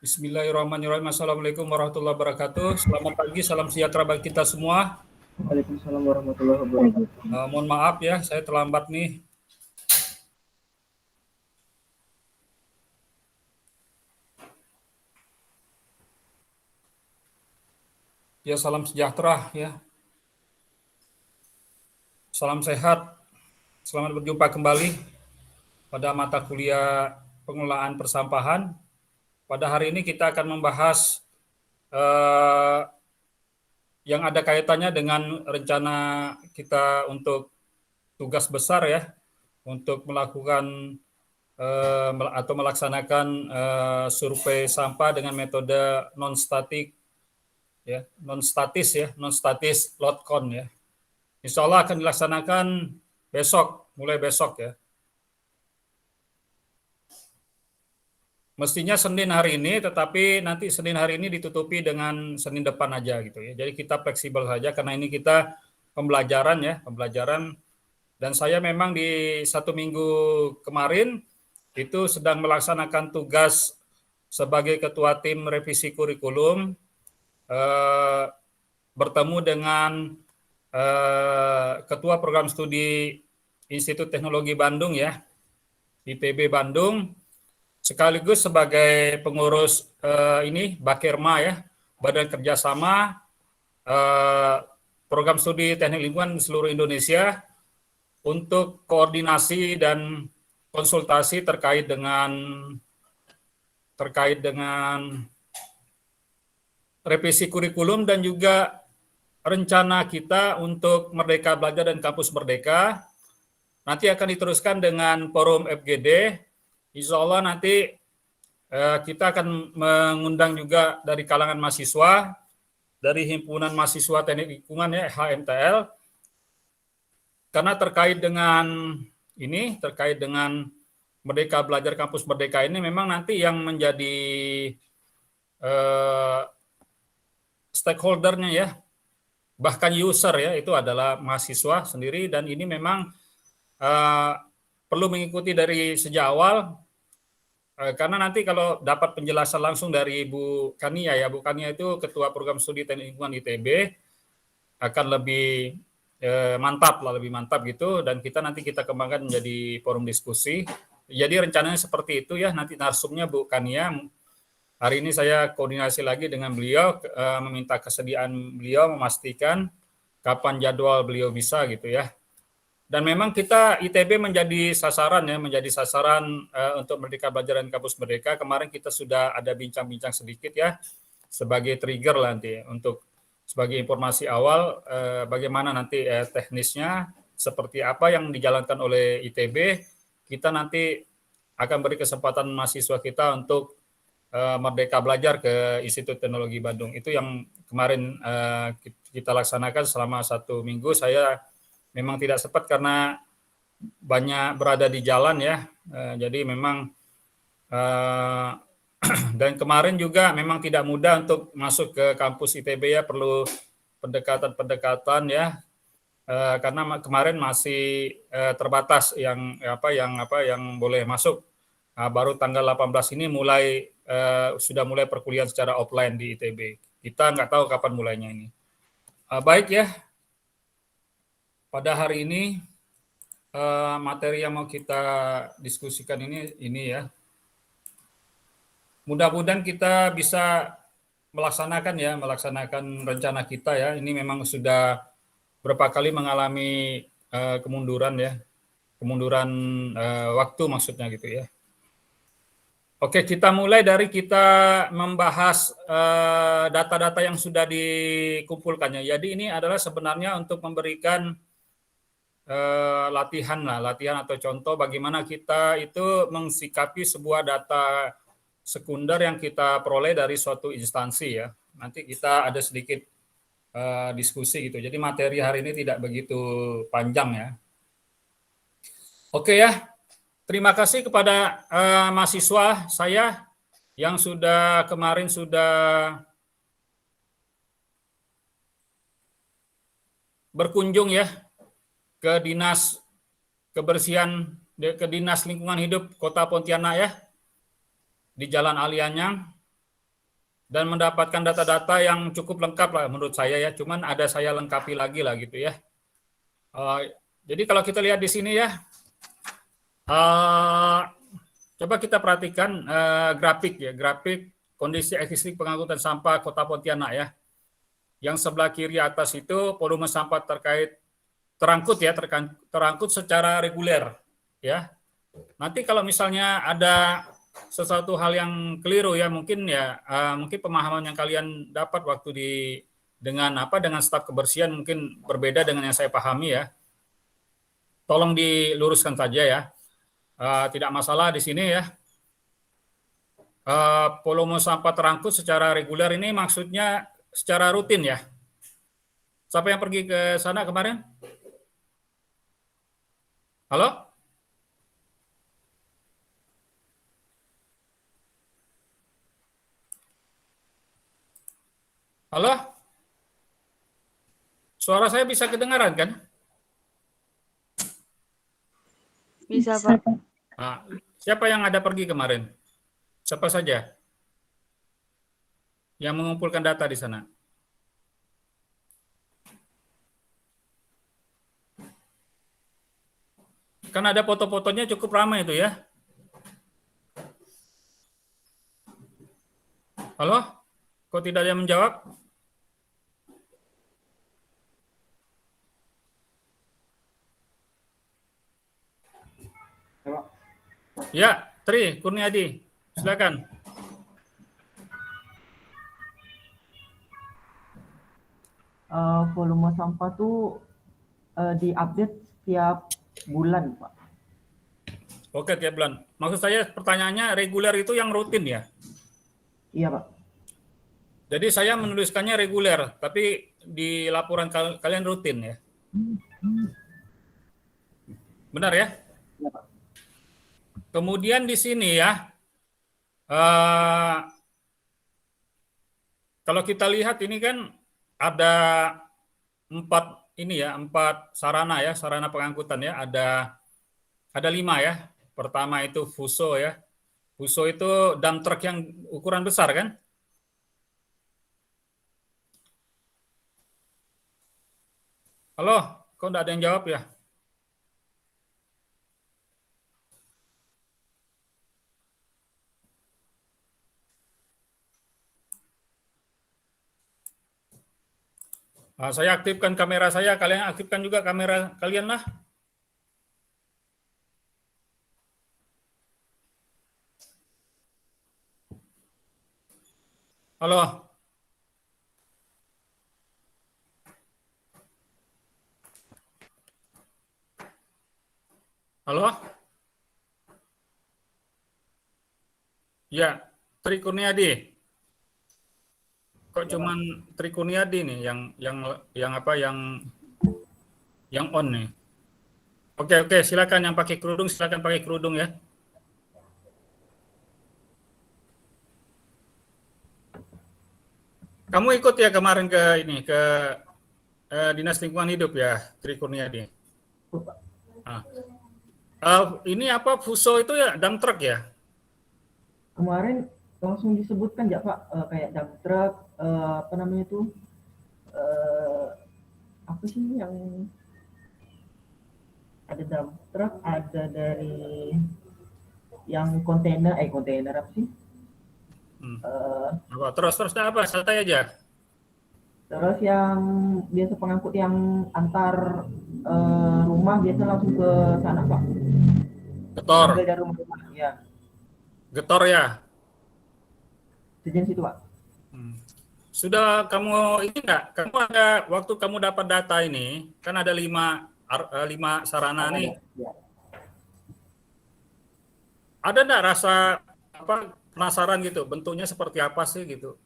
Bismillahirrahmanirrahim. Assalamualaikum warahmatullahi wabarakatuh. Selamat pagi, salam sejahtera bagi kita semua. Waalaikumsalam warahmatullahi wabarakatuh. Mohon maaf ya, saya terlambat nih. Ya, salam sejahtera ya. Salam sehat. Selamat berjumpa kembali pada mata kuliah pengelolaan persampahan. Pada hari ini kita akan membahas yang ada kaitannya dengan rencana kita untuk tugas besar ya, untuk melakukan atau melaksanakan survei sampah dengan metode non-statis load count ya. Insya Allah akan dilaksanakan mulai besok ya. Mestinya Senin hari ini, tetapi nanti Senin hari ini ditutupi dengan Senin depan aja gitu ya. Jadi kita fleksibel saja karena ini kita pembelajaran. Dan saya memang di 1 minggu kemarin itu sedang melaksanakan tugas sebagai ketua tim revisi kurikulum, bertemu dengan ketua program studi Institut Teknologi Bandung ya, ITB Bandung, sekaligus sebagai pengurus Bakerma ya, Badan Kerjasama Program Studi Teknik Lingkungan seluruh Indonesia, untuk koordinasi dan konsultasi terkait dengan revisi kurikulum dan juga rencana kita untuk Merdeka Belajar dan Kampus Merdeka. Nanti akan diteruskan dengan forum FGD. Insya Allah nanti kita akan mengundang juga dari kalangan mahasiswa, dari Himpunan Mahasiswa Teknik Lingkungan ya, HMTL, karena terkait dengan Merdeka Belajar Kampus Merdeka ini memang nanti yang menjadi stakeholder-nya ya, bahkan user ya, itu adalah mahasiswa sendiri, dan ini memang perlu mengikuti dari sejak awal, karena nanti kalau dapat penjelasan langsung dari Bu Kania ya, Bu Kania itu Ketua Program Studi Teknik Lingkungan ITB, akan lebih lebih mantap gitu, dan nanti kita kembangkan menjadi forum diskusi. Jadi rencananya seperti itu ya, nanti narsumnya Bu Kania. Hari ini saya koordinasi lagi dengan beliau, meminta kesediaan beliau memastikan kapan jadwal beliau bisa gitu ya. Dan memang kita ITB menjadi sasaran untuk Merdeka Belajar dan Kampus Merdeka. Kemarin kita sudah ada bincang-bincang sedikit ya, sebagai trigger nanti untuk sebagai informasi awal bagaimana nanti teknisnya, seperti apa yang dijalankan oleh ITB. Kita nanti akan beri kesempatan mahasiswa kita untuk Merdeka Belajar ke Institut Teknologi Bandung. Itu yang kemarin kita laksanakan selama 1 minggu. Saya memang tidak sempat karena banyak berada di jalan ya. Jadi memang dan kemarin juga memang tidak mudah untuk masuk ke kampus ITB ya, perlu pendekatan ya, karena kemarin masih terbatas yang boleh masuk. Baru tanggal 18 ini sudah mulai perkuliahan secara offline di ITB. Kita nggak tahu kapan mulainya ini. Baik ya, pada hari ini materi yang mau kita diskusikan ini ya. Mudah-mudahan kita bisa melaksanakan rencana kita ya. Ini memang sudah berapa kali mengalami kemunduran waktu maksudnya gitu ya. Oke, kita mulai dari kita membahas data-data yang sudah dikumpulkannya. Jadi ini adalah sebenarnya untuk memberikan latihan atau contoh bagaimana kita itu mensikapi sebuah data sekunder yang kita peroleh dari suatu instansi ya. Nanti kita ada sedikit diskusi gitu. Jadi materi hari ini tidak begitu panjang ya. Oke ya. Terima kasih kepada mahasiswa saya yang kemarin sudah berkunjung ya ke Dinas Kebersihan, ke Dinas Lingkungan Hidup Kota Pontianak ya, di Jalan Alianyang. dan mendapatkan data-data yang cukup lengkap lah menurut saya ya. Cuman ada saya lengkapi lagi lah gitu ya. Jadi kalau kita lihat di sini ya, coba kita perhatikan grafik ya, grafik kondisi existing pengangkutan sampah Kota Pontianak ya. Yang sebelah kiri atas itu volume sampah terkait terangkut ya, terangkut secara reguler ya. Nanti kalau misalnya ada sesuatu hal yang keliru ya, mungkin pemahaman yang kalian dapat waktu dengan staf kebersihan mungkin berbeda dengan yang saya pahami ya. Tolong diluruskan saja ya. Tidak masalah di sini ya. Volume sampah terangkut secara reguler ini maksudnya secara rutin ya. Siapa yang pergi ke sana kemarin? Halo? Halo? Suara saya bisa kedengaran kan? Bisa, Pak. Nah, siapa yang ada pergi kemarin? Siapa saja yang mengumpulkan data di sana? Kan ada foto-fotonya cukup ramai itu ya. Halo? Kok tidak ada yang menjawab? Ya, Tri Kurniadi, silakan. Volume sampah tuh diupdate setiap bulan, Pak. Oke, tiap bulan. Maksud saya pertanyaannya reguler itu yang rutin ya? Iya, Pak. Jadi saya menuliskannya reguler, tapi di laporan kalian rutin ya? Benar ya? Iya, Pak. Kemudian di sini ya, kalau kita lihat ini kan ada empat sarana ya, sarana pengangkutan ya, ada 5 ya. Pertama itu Fuso ya. Fuso itu dump truck yang ukuran besar kan? Halo, kok enggak ada yang jawab ya? Nah, saya aktifkan kamera saya, kalian aktifkan juga kamera kalian lah. Halo. Halo? Ya, Tri Kurniadi. Kok cuman Tri Kurniadi nih yang on nih. Oke, silakan yang pakai kerudung, silakan pakai kerudung ya. Kamu ikut ya kemarin ke Dinas Lingkungan Hidup ya, Tri Kurniadi. Nah, ini apa Fuso itu ya dump truck ya? Kemarin langsung disebutkan ya, Pak, kayak dump truck, apa namanya itu? Apa sih yang ada dump truck, ada dari yang kontainer apa sih? Terus apa? Santai aja. Terus yang biasa pengangkut yang antar rumah biasa langsung ke sana, Pak. Getor. Ambil dari rumah, ya. Getor ya. Sejenis itu, Pak. Sudah kamu ini enggak? Kamu ada waktu kamu dapat data ini, kan ada 5 sarana nih. Ya. Ada enggak rasa penasaran gitu, bentuknya seperti apa sih gitu?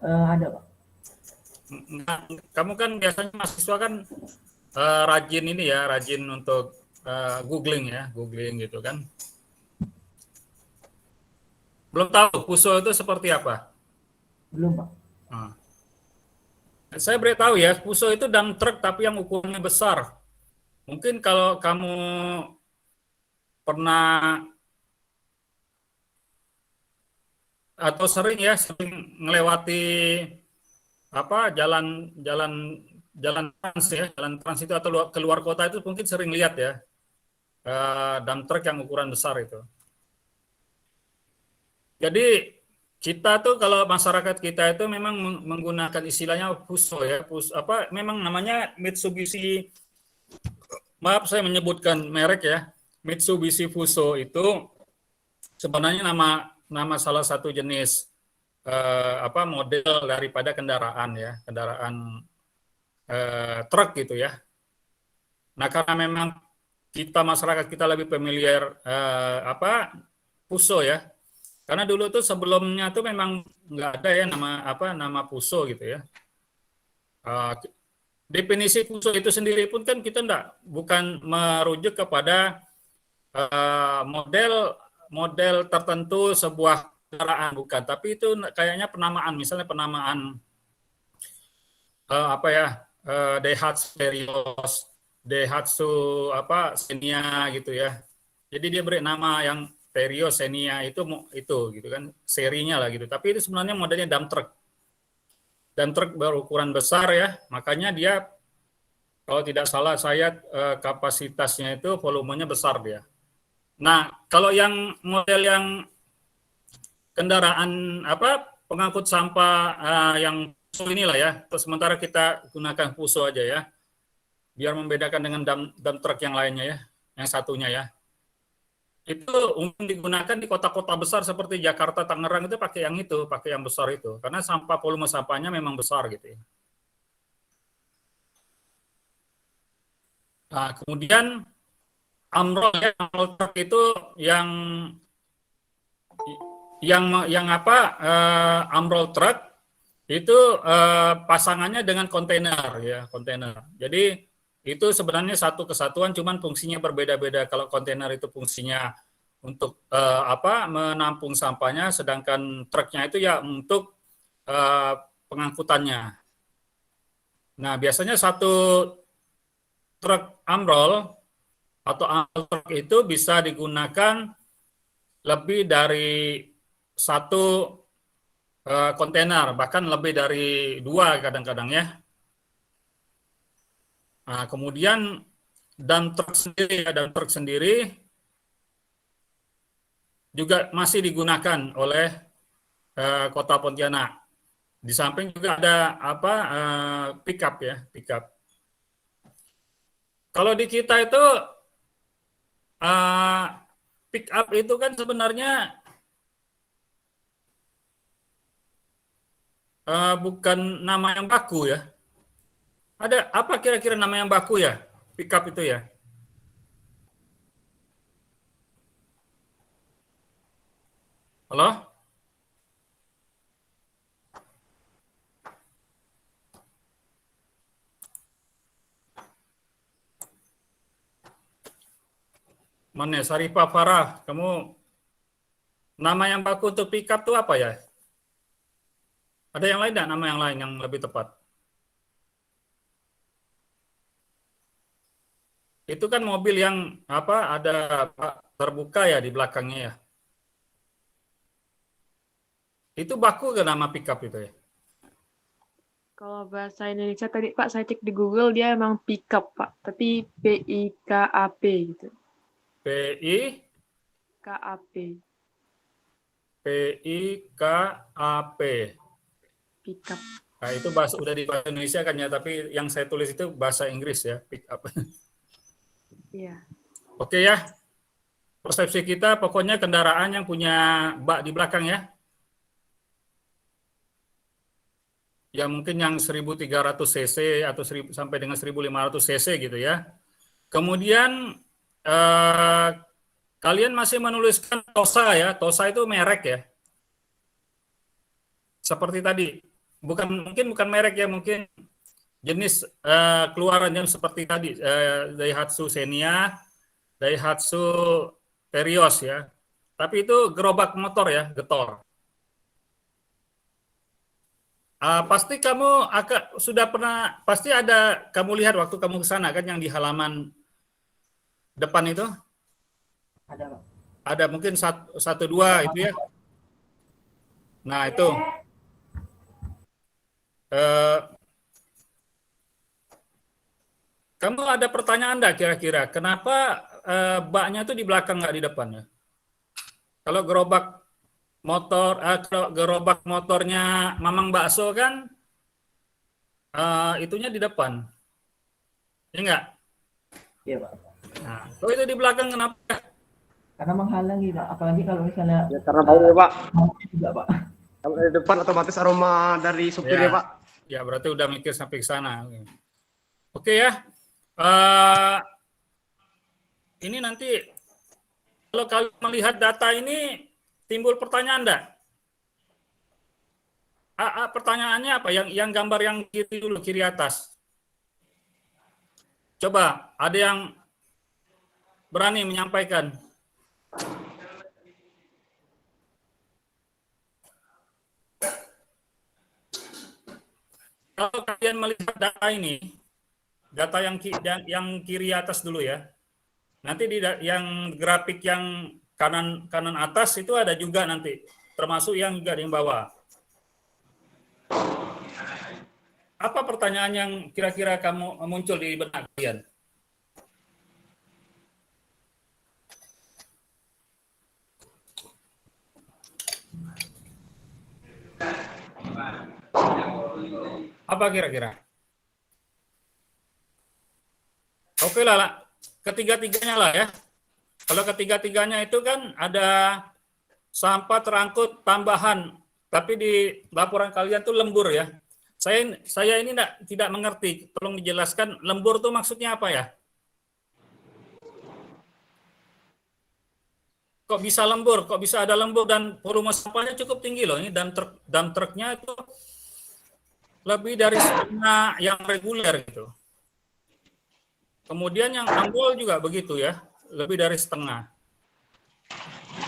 Ada, Pak. Nah, kamu kan biasanya mahasiswa kan rajin untuk googling gitu kan. Belum tahu Fuso itu seperti apa? Belum, Pak. Nah, saya beritahu ya, Fuso itu dump truck tapi yang ukurannya besar. Mungkin kalau kamu pernah atau sering melewati jalan trans ya, jalan trans itu atau keluar kota itu mungkin sering lihat ya, dump truck yang ukuran besar itu. Jadi kita tuh kalau masyarakat kita itu memang menggunakan istilahnya Fuso ya, memang namanya Mitsubishi, maaf saya menyebutkan merek ya, Mitsubishi Fuso itu sebenarnya nama salah satu jenis model daripada kendaraan ya, kendaraan truk gitu ya. Nah karena memang masyarakat kita lebih familiar Fuso ya, karena dulu tuh sebelumnya tuh memang nggak ada ya nama Fuso gitu ya. Definisi Fuso itu sendiri pun kan kita bukan merujuk kepada model tertentu sebuah kendaraan, bukan, tapi itu kayaknya penamaan, misalnya penamaan Daihatsu Terios, Daihatsu Xenia gitu ya. Jadi dia beri nama yang Terios, Xenia itu gitu kan, serinya lah gitu. Tapi itu sebenarnya modelnya dump truck. Dump truck berukuran besar ya, makanya dia kalau tidak salah saya kapasitasnya itu volumenya besar dia. Nah, kalau yang model yang kendaraan pengangkut sampah yang Fuso inilah ya, sementara kita gunakan Fuso aja ya, biar membedakan dengan dump truck yang lainnya ya, yang satunya ya. Itu umum digunakan di kota-kota besar seperti Jakarta, Tangerang itu pakai yang besar itu, karena volume sampahnya memang besar gitu ya. Nah, kemudian Amrol truck itu Amrol truck itu pasangannya dengan kontainer ya, kontainer. Jadi itu sebenarnya satu kesatuan, cuman fungsinya berbeda-beda. Kalau kontainer itu fungsinya untuk menampung sampahnya, sedangkan truknya itu ya untuk pengangkutannya. Nah, biasanya satu truk Amrol atau Amrol truk itu bisa digunakan lebih dari satu kontainer, bahkan lebih dari 2 kadang-kadang ya. Nah, kemudian dump truck sendiri juga masih digunakan oleh Kota Pontianak. Di samping juga ada pickup ya, pickup. Kalau di kita itu pickup itu kan sebenarnya bukan nama yang baku ya. Ada apa kira-kira nama yang baku ya, pickup itu ya? Halo? Mana Sarifah Farah, kamu nama yang baku untuk pickup itu apa ya? Ada yang lain enggak, nama yang lain yang lebih tepat? Itu kan mobil yang ada terbuka ya di belakangnya ya. Itu baku ke nama pickup itu ya? Kalau bahasa Indonesia tadi Pak, saya cek di Google dia emang pickup Pak, tapi PIKAP gitu. KAP. PIKAP. Pickup. Nah, itu udah di bahasa Indonesia kan ya, tapi yang saya tulis itu bahasa Inggris ya, pickup. Iya. Oke ya. Persepsi kita pokoknya kendaraan yang punya bak di belakang ya. Ya mungkin yang 1300 cc atau sampai dengan 1500 cc gitu ya. Kemudian kalian masih menuliskan Tosa ya. Tosa itu merek ya. Seperti tadi. Mungkin bukan merek ya, mungkin jenis keluarannya seperti tadi, Daihatsu Xenia, Daihatsu Terios ya. Tapi itu gerobak motor ya, getor. Pasti kamu pasti ada kamu lihat waktu kamu ke sana kan, yang di halaman depan itu? Ada, Pak. Ada mungkin 1, 2 itu ya. Nah, itu. Kamu ada pertanyaan enggak kira-kira? Kenapa baknya itu di belakang nggak di depannya? Kalau gerobak motornya Mamang Bakso kan itunya di depan. Ya enggak? Iya, Pak. Nah, kalau itu di belakang kenapa? Karena menghalangi, Pak. Apalagi kalau misalnya Ya, karena bau ya, Pak. mau juga, Pak. Kalau dari depan otomatis aroma dari supir ya, Pak. Ya, berarti udah mikir sampai ke sana. Oke ya. Ini nanti kalau kalian melihat data ini timbul pertanyaan enggak? Pertanyaannya apa? Yang gambar yang kiri dulu, kiri atas. Coba, ada yang berani menyampaikan? Kalau kalian melihat data ini, data yang kiri atas dulu ya. Nanti yang grafik yang kanan atas itu ada juga nanti, termasuk yang juga di bawah. Apa pertanyaan yang kira-kira kamu muncul di benak kalian? Apa kira-kira? Oke lah, ketiga-tiganya lah ya. Kalau ketiga-tiganya itu kan ada sampah terangkut tambahan, tapi di laporan kalian tuh lembur ya. Saya ini tidak mengerti, tolong dijelaskan lembur tuh maksudnya apa ya? Kok bisa lembur? Kok bisa ada lembur dan volume sampahnya cukup tinggi loh ini, dan truknya itu lebih dari setengah yang reguler gitu. Kemudian yang ambol juga begitu ya, lebih dari setengah.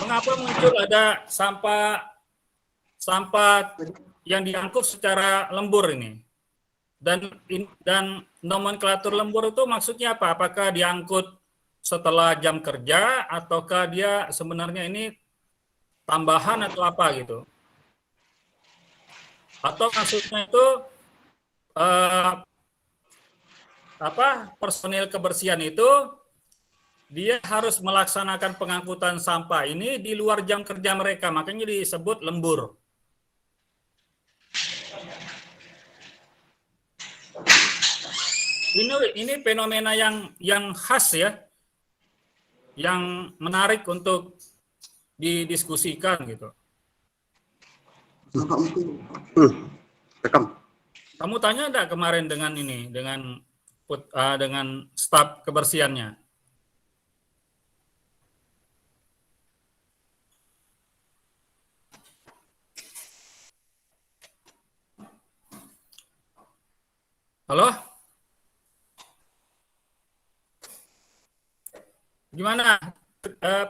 Mengapa muncul ada sampah yang diangkut secara lembur ini? Dan nomenklatur lembur itu maksudnya apa? Apakah diangkut setelah jam kerja ataukah dia sebenarnya ini tambahan atau apa gitu? Atau maksudnya itu personil kebersihan itu dia harus melaksanakan pengangkutan sampah ini di luar jam kerja mereka, makanya disebut lembur. Ini fenomena yang khas ya, yang menarik untuk didiskusikan gitu. Kamu tanya enggak kemarin dengan ini, dengan staf kebersihannya? Halo? Gimana?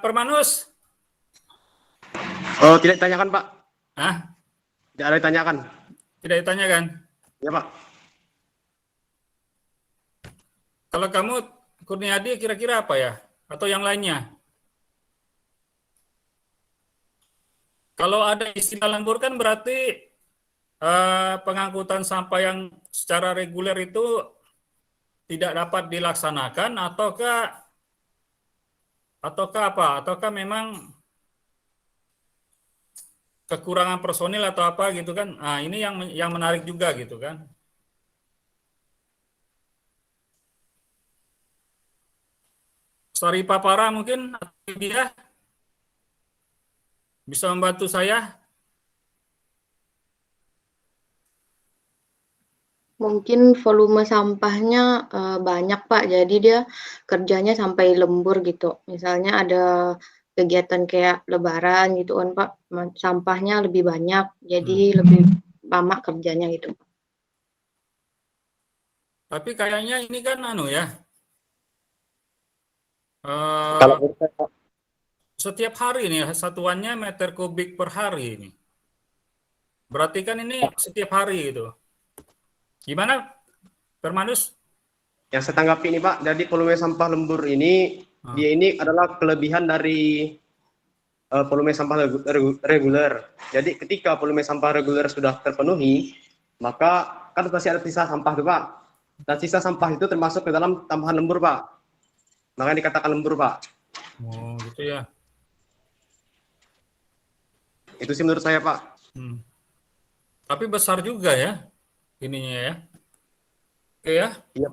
Permanus? Oh, tidak ditanyakan, Pak. Hah? Tidak ada ditanyakan. Tidak ditanyakan? Ya, Pak. Kalau kamu, Kurniadi, kira-kira apa ya? Atau yang lainnya? Kalau ada istilah lembur kan berarti pengangkutan sampah yang secara reguler itu tidak dapat dilaksanakan ataukah apa? Ataukah memang kekurangan personil atau apa gitu kan? Nah, ini yang menarik juga gitu kan? Sari Papara mungkin dia bisa membantu saya? Mungkin volume sampahnya banyak, Pak. Jadi dia kerjanya sampai lembur gitu. Misalnya ada kegiatan kayak lebaran gitu kan, Pak. Sampahnya lebih banyak, jadi lebih lama kerjanya gitu. Tapi kayaknya ini kan ya. Kalau Setiap hari nih satuannya meter kubik per hari ini. Berarti kan ini setiap hari itu. Gimana, Permanus? yang saya tanggapi ini, Pak, jadi volume sampah lembur ini dia ini adalah kelebihan dari volume sampah reguler. Jadi ketika volume sampah reguler sudah terpenuhi, maka kan pasti ada sisa sampah tuh Pak. Dan sisa sampah itu termasuk ke dalam tambahan lembur Pak. Makanya dikatakan lembur Pak. Oh, gitu ya. Itu sih menurut saya Pak. Tapi besar juga ya ininya ya. Oke ya. Iya.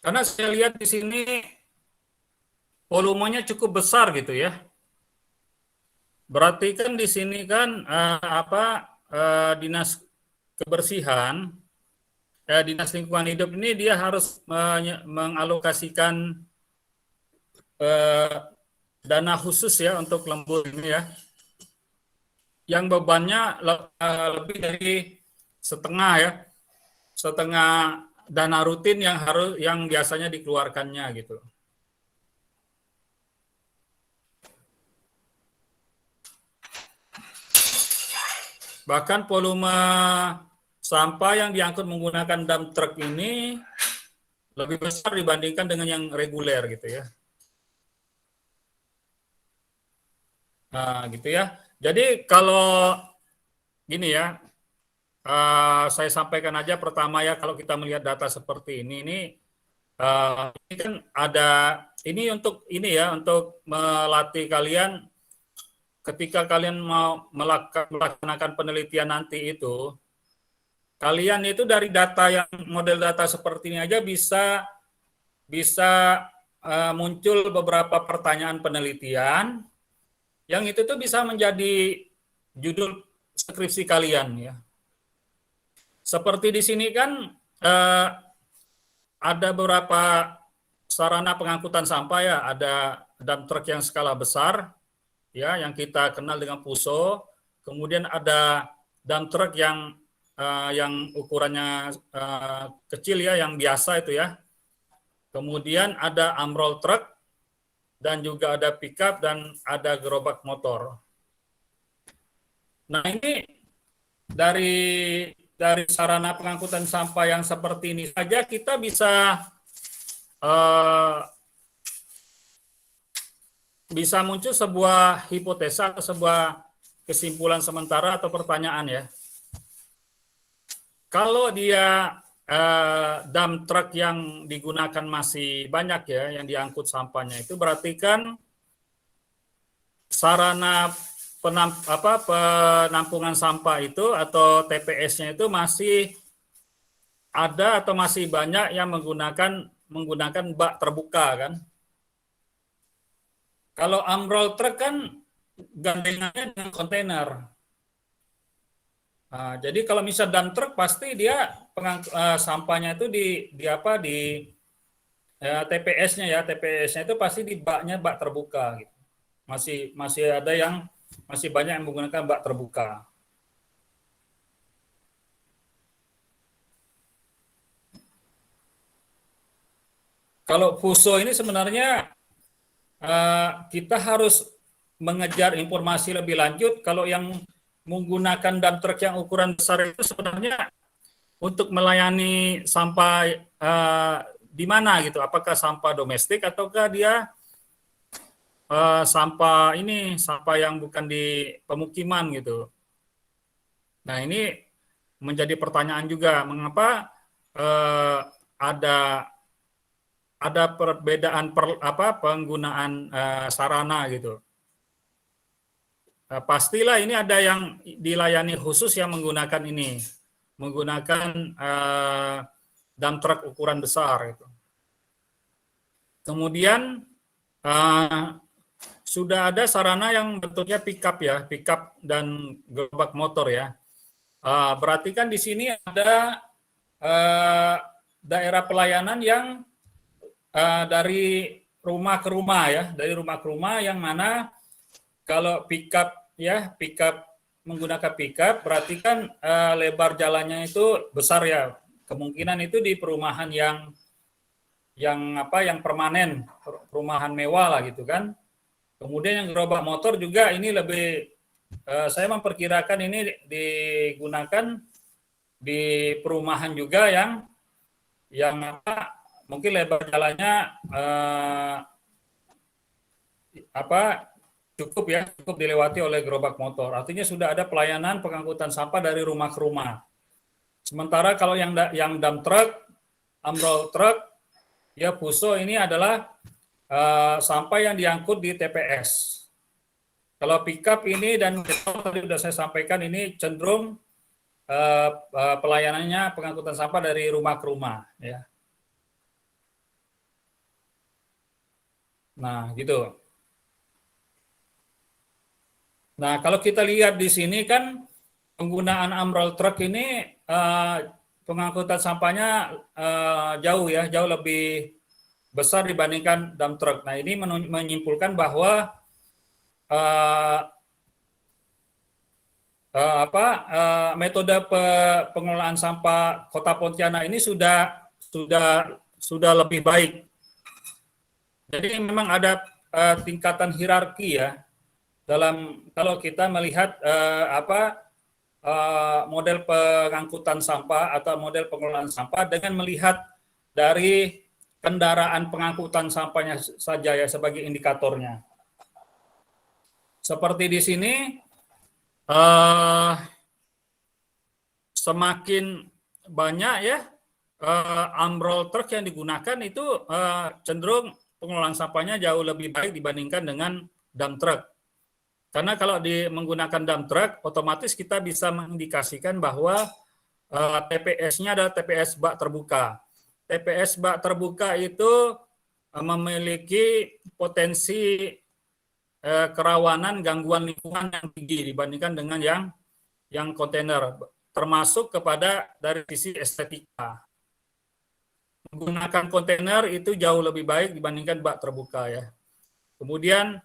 Karena saya lihat di sini volumenya cukup besar gitu ya. Berarti kan di sini kan dinas kebersihan, dinas lingkungan hidup ini dia harus mengalokasikan dana khusus ya untuk lembur ini ya. Yang bebannya lebih dari setengah ya, setengah dana rutin yang biasanya dikeluarkannya gitu. Bahkan volume sampah yang diangkut menggunakan dump truck ini lebih besar dibandingkan dengan yang reguler gitu ya. Nah, gitu ya. Jadi kalau gini ya, saya sampaikan aja pertama ya, kalau kita melihat data seperti ini kan ada ini untuk melatih kalian ketika kalian mau melaksanakan penelitian nanti itu, kalian itu dari data yang model data seperti ini aja bisa muncul beberapa pertanyaan penelitian yang itu tuh bisa menjadi judul skripsi kalian ya. Seperti di sini kan ada beberapa sarana pengangkutan sampah ya, ada dump truck yang skala besar ya, yang kita kenal dengan PUSO. Kemudian ada dump truck yang ukurannya kecil ya, yang biasa itu ya. Kemudian ada amroll truck, dan juga ada pickup dan ada gerobak motor. Nah ini dari sarana pengangkutan sampah yang seperti ini saja kita bisa muncul sebuah hipotesa atau sebuah kesimpulan sementara atau pertanyaan ya. Kalau dia dump truck yang digunakan masih banyak ya, yang diangkut sampahnya itu berarti kan sarana penampungan sampah itu atau TPS-nya itu masih ada atau masih banyak yang menggunakan bak terbuka kan. Kalau amroll truck kan gandengannya dengan kontainer. Nah, jadi kalau misal dump truck pasti dia sampahnya itu di TPS-nya ya, TPS-nya itu pasti di baknya bak terbuka gitu. Masih ada yang masih banyak yang menggunakan bak terbuka. Kalau PUSO ini sebenarnya kita harus mengejar informasi lebih lanjut. Kalau yang menggunakan dump truck yang ukuran besar itu sebenarnya untuk melayani sampah di mana gitu? Apakah sampah domestik ataukah dia sampah yang bukan di pemukiman gitu? Nah ini menjadi pertanyaan juga, mengapa ada perbedaan penggunaan sarana gitu? Pastilah ini ada yang dilayani khusus yang menggunakan dump truck ukuran besar gitu. Kemudian sudah ada sarana yang bentuknya pickup ya, pickup dan gerobak motor ya. Berarti kan di sini ada daerah pelayanan yang dari rumah ke rumah ya, dari rumah ke rumah, yang mana kalau pickup menggunakan pickup berarti kan lebar jalannya itu besar ya, kemungkinan itu di perumahan yang permanen, perumahan mewah lah gitu kan. Kemudian yang gerobak motor juga ini lebih saya memperkirakan ini digunakan di perumahan juga yang mungkin lebar jalannya cukup dilewati oleh gerobak motor. Artinya sudah ada pelayanan pengangkutan sampah dari rumah ke rumah. Sementara kalau yang dump truck, umbrel truck, ya Puso ini adalah sampah yang diangkut di TPS. Kalau pickup ini dan tadi sudah saya sampaikan ini cenderung pelayanannya pengangkutan sampah dari rumah ke rumah, ya. Nah, gitu. Nah, kalau kita lihat di sini kan penggunaan umbrel truck ini pengangkutan sampahnya jauh lebih besar dibandingkan dump truck. Nah, ini menyimpulkan bahwa metode pengelolaan sampah Kota Pontianak ini sudah lebih baik. Jadi memang ada tingkatan hierarki ya dalam kalau kita melihat model pengangkutan sampah atau model pengelolaan sampah dengan melihat dari kendaraan pengangkutan sampahnya saja ya sebagai indikatornya. Seperti di sini semakin banyak ya umbrel truck yang digunakan itu cenderung pengelolaan sampahnya jauh lebih baik dibandingkan dengan dump truck. Karena kalau menggunakan dump truck, otomatis kita bisa mengindikasikan bahwa TPS-nya adalah TPS bak terbuka. TPS bak terbuka itu memiliki potensi kerawanan gangguan lingkungan yang tinggi dibandingkan dengan yang kontainer, termasuk kepada dari sisi estetika. Menggunakan kontainer itu jauh lebih baik dibandingkan bak terbuka ya. Kemudian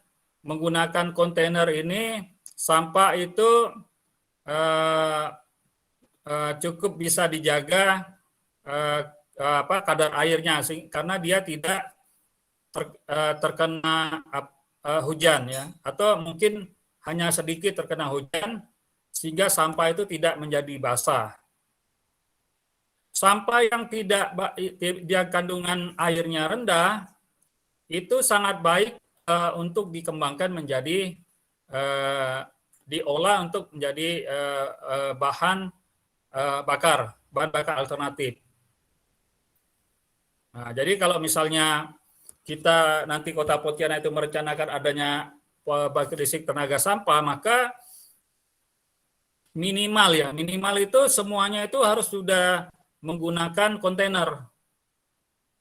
menggunakan kontainer ini sampah itu cukup bisa dijaga kadar airnya karena dia tidak terkena hujan ya, atau mungkin hanya sedikit terkena hujan sehingga sampah itu tidak menjadi basah. Sampah yang dia kandungan airnya rendah itu sangat baik untuk dikembangkan menjadi diolah untuk menjadi bahan bakar alternatif. Nah, jadi kalau misalnya kita nanti Kota Pontianak itu merencanakan adanya pembangkit listrik tenaga sampah, maka minimal itu semuanya itu harus sudah menggunakan kontainer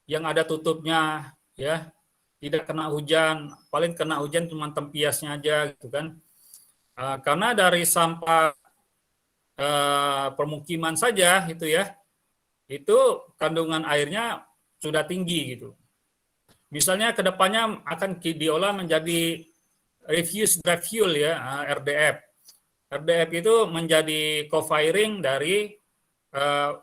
yang ada tutupnya ya, tidak kena hujan, paling kena hujan cuma tempiasnya aja gitu kan. Karena dari sampah permukiman saja itu ya, itu kandungan airnya sudah tinggi gitu. Misalnya kedepannya akan diolah menjadi refuse drive fuel ya, RDF. RDF itu menjadi co-firing dari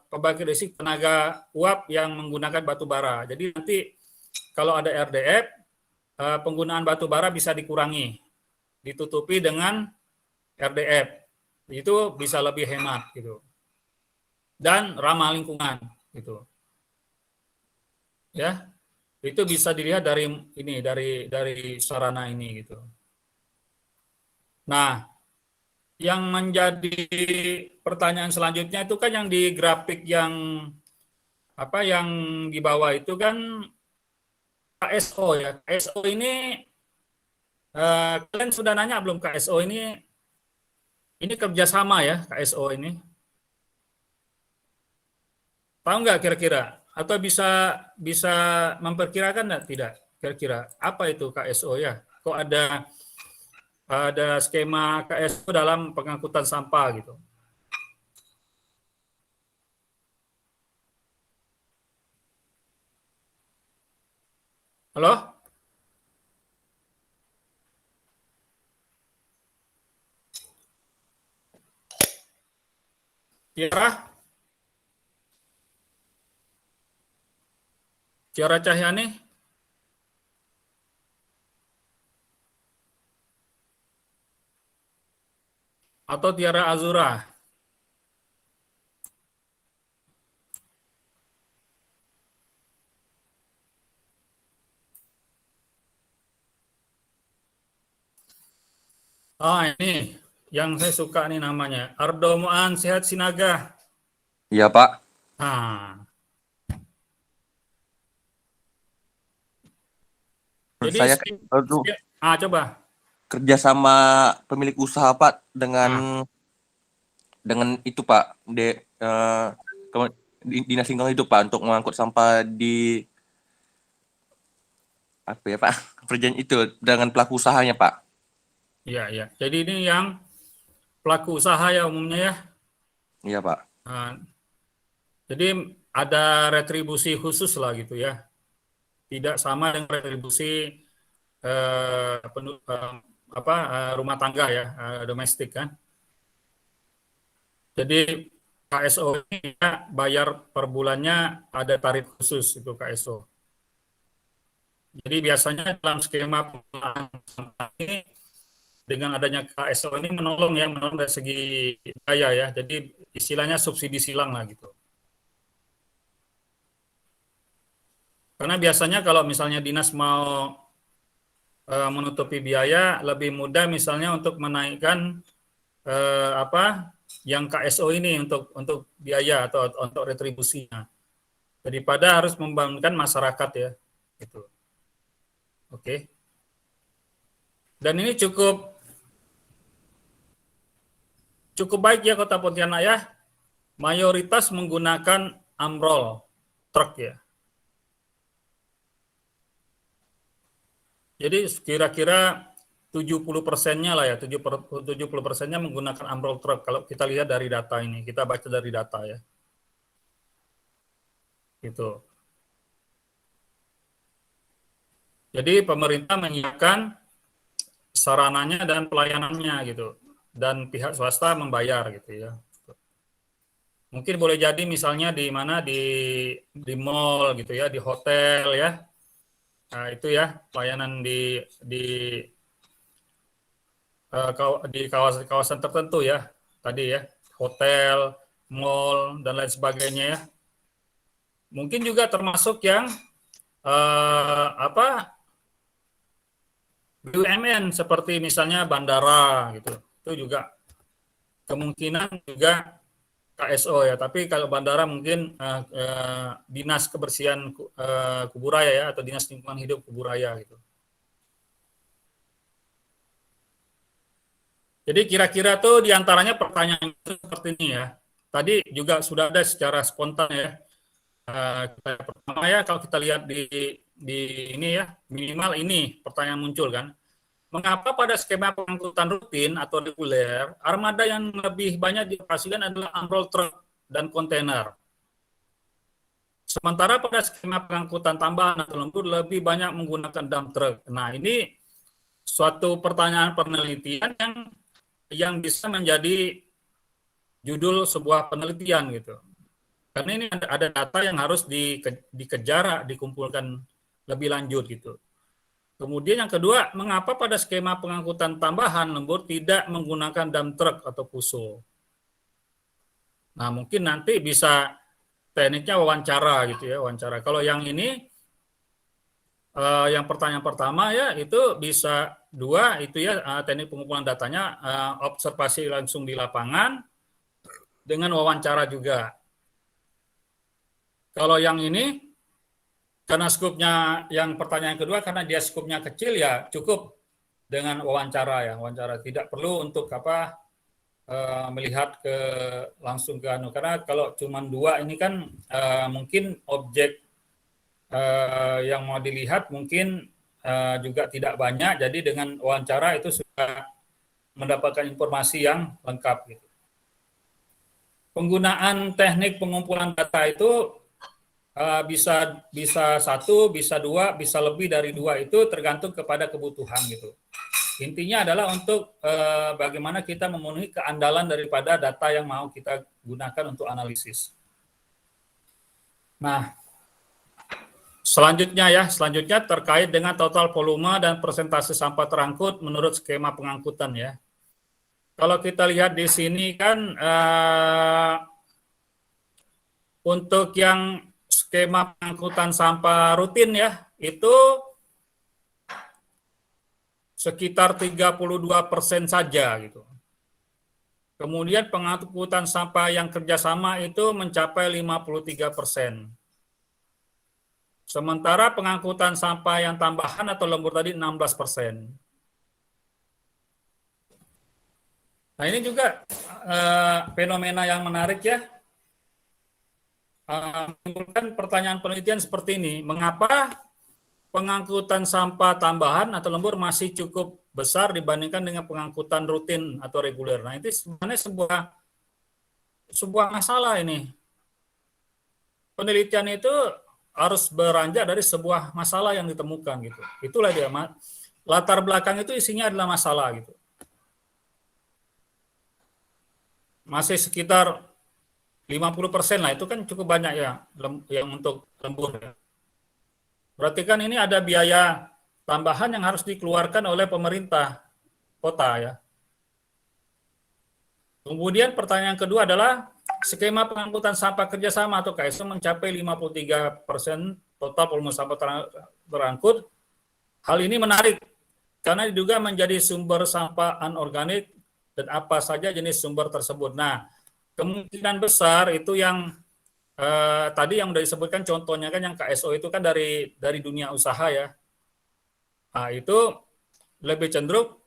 pembangkit listrik tenaga uap yang menggunakan batu bara. Jadi nanti kalau ada RDF, penggunaan batu bara bisa dikurangi, ditutupi dengan RDF. Itu bisa lebih hemat gitu. Dan ramah lingkungan gitu. Ya. Itu bisa dilihat dari ini dari sarana ini gitu. Nah, yang menjadi pertanyaan selanjutnya itu kan yang di grafik yang di bawah itu kan KSO ya. KSO ini kalian sudah nanya belum KSO ini kerjasama ya KSO ini? Tahu nggak kira-kira? Atau bisa memperkirakan nggak? Tidak kira-kira apa itu KSO ya? Kok ada skema KSO dalam pengangkutan sampah gitu? Halo? Tiara Cahyani? Atau Tiara Azura? Ini yang saya suka nih namanya. Ardo Muan Sehat Sinaga. Iya, Pak. Nah, Menurut jadi saya itu coba. kerja sama pemilik usaha, Pak, dengan itu, Pak, dinas lingkungan hidup, Pak, untuk mengangkut sampah di apa ya, Pak? Perjanjian itu dengan pelaku usahanya, Pak. Iya, iya. Jadi ini yang pelaku usaha ya umumnya ya. Iya, Pak. Nah, jadi ada retribusi khusus lah gitu ya. Tidak sama dengan retribusi rumah tangga ya, domestik kan. Jadi KSO ini ya, bayar per bulannya ada tarif khusus itu KSO. Jadi biasanya dalam skema pengelolaan sampah ini dengan adanya KSO ini menolong dari segi biaya ya. Jadi istilahnya subsidi silang lah gitu. Karena biasanya kalau misalnya dinas mau menutupi biaya, lebih mudah misalnya untuk menaikkan yang KSO ini untuk biaya atau untuk retribusinya. Daripada harus membangunkan masyarakat ya. Gitu. Oke. Dan ini cukup baik ya Kota Pontianak ya. Mayoritas menggunakan amrol truk ya. Jadi kira-kira 70%-nya lah ya, 70%-nya menggunakan amrol truk kalau kita lihat dari data ini, kita baca dari data ya. Gitu. Jadi pemerintah menyiapkan sarananya dan pelayanannya gitu, dan pihak swasta membayar gitu ya. Mungkin boleh jadi misalnya di mana di mall gitu ya, di hotel ya. Nah, itu ya pelayanan di kawasan tertentu ya, tadi ya, hotel, mall dan lain sebagainya ya. Mungkin juga termasuk yang BUMN seperti misalnya bandara gitu, itu juga kemungkinan juga KSO ya. Tapi kalau bandara mungkin dinas kebersihan Kuburaya ya, atau dinas lingkungan hidup Kuburaya gitu. Jadi kira-kira tuh diantaranya pertanyaan seperti ini ya. Tadi juga sudah ada secara spontan ya. Pertama ya, kalau kita lihat di ini ya, minimal ini pertanyaan muncul kan. Mengapa pada skema pengangkutan rutin atau reguler, armada yang lebih banyak dioperasikan adalah amrol truk dan kontainer. Sementara pada skema pengangkutan tambahan atau lembur lebih banyak menggunakan dump truck. Nah, ini suatu pertanyaan penelitian yang bisa menjadi judul sebuah penelitian gitu. Karena ini ada data yang harus dikejar, dikumpulkan lebih lanjut gitu. Kemudian yang kedua, mengapa pada skema pengangkutan tambahan lembur tidak menggunakan dump truck atau puso? Nah, mungkin nanti bisa tekniknya wawancara gitu ya, wawancara. Kalau yang ini, yang pertanyaan pertama ya, itu bisa dua, itu ya teknik pengumpulan datanya, observasi langsung di lapangan, dengan wawancara juga. Kalau yang ini, karena skupnya yang pertanyaan kedua, karena dia skupnya kecil ya cukup dengan wawancara ya, wawancara, tidak perlu untuk melihat langsung ke karena kalau cuma dua ini kan mungkin objek yang mau dilihat mungkin juga tidak banyak, jadi dengan wawancara itu sudah mendapatkan informasi yang lengkap gitu. Penggunaan teknik pengumpulan data itu bisa satu, bisa dua, bisa lebih dari dua, itu tergantung kepada kebutuhan gitu. Intinya adalah untuk bagaimana kita memenuhi keandalan daripada data yang mau kita gunakan untuk analisis. Nah, selanjutnya terkait dengan total volume dan persentase sampah terangkut menurut skema pengangkutan ya. Kalau kita lihat di sini kan untuk yang skema pengangkutan sampah rutin ya, itu sekitar 32% saja gitu. Kemudian pengangkutan sampah yang kerjasama itu mencapai 53%. Sementara pengangkutan sampah yang tambahan atau lembur tadi 16%. Nah ini juga fenomena yang menarik ya. Menimbulkan pertanyaan penelitian seperti ini. Mengapa pengangkutan sampah tambahan atau lembur masih cukup besar dibandingkan dengan pengangkutan rutin atau reguler. Nah, itu sebenarnya sebuah masalah ini. Penelitian itu harus beranjak dari sebuah masalah yang ditemukan gitu. Itulah dia, latar belakang itu isinya adalah masalah gitu. Masih sekitar 50% lah, itu kan cukup banyak ya yang untuk lembur ya. Berarti kan ini ada biaya tambahan yang harus dikeluarkan oleh pemerintah kota ya. Kemudian pertanyaan kedua adalah skema pengangkutan sampah kerjasama atau KSO mencapai 53% total volume sampah terangkut. Hal ini menarik karena diduga menjadi sumber sampah anorganik dan apa saja jenis sumber tersebut. Nah, kemungkinan besar itu yang tadi yang sudah disebutkan contohnya kan yang KSO itu kan dari dunia usaha ya. Nah, itu lebih cenderung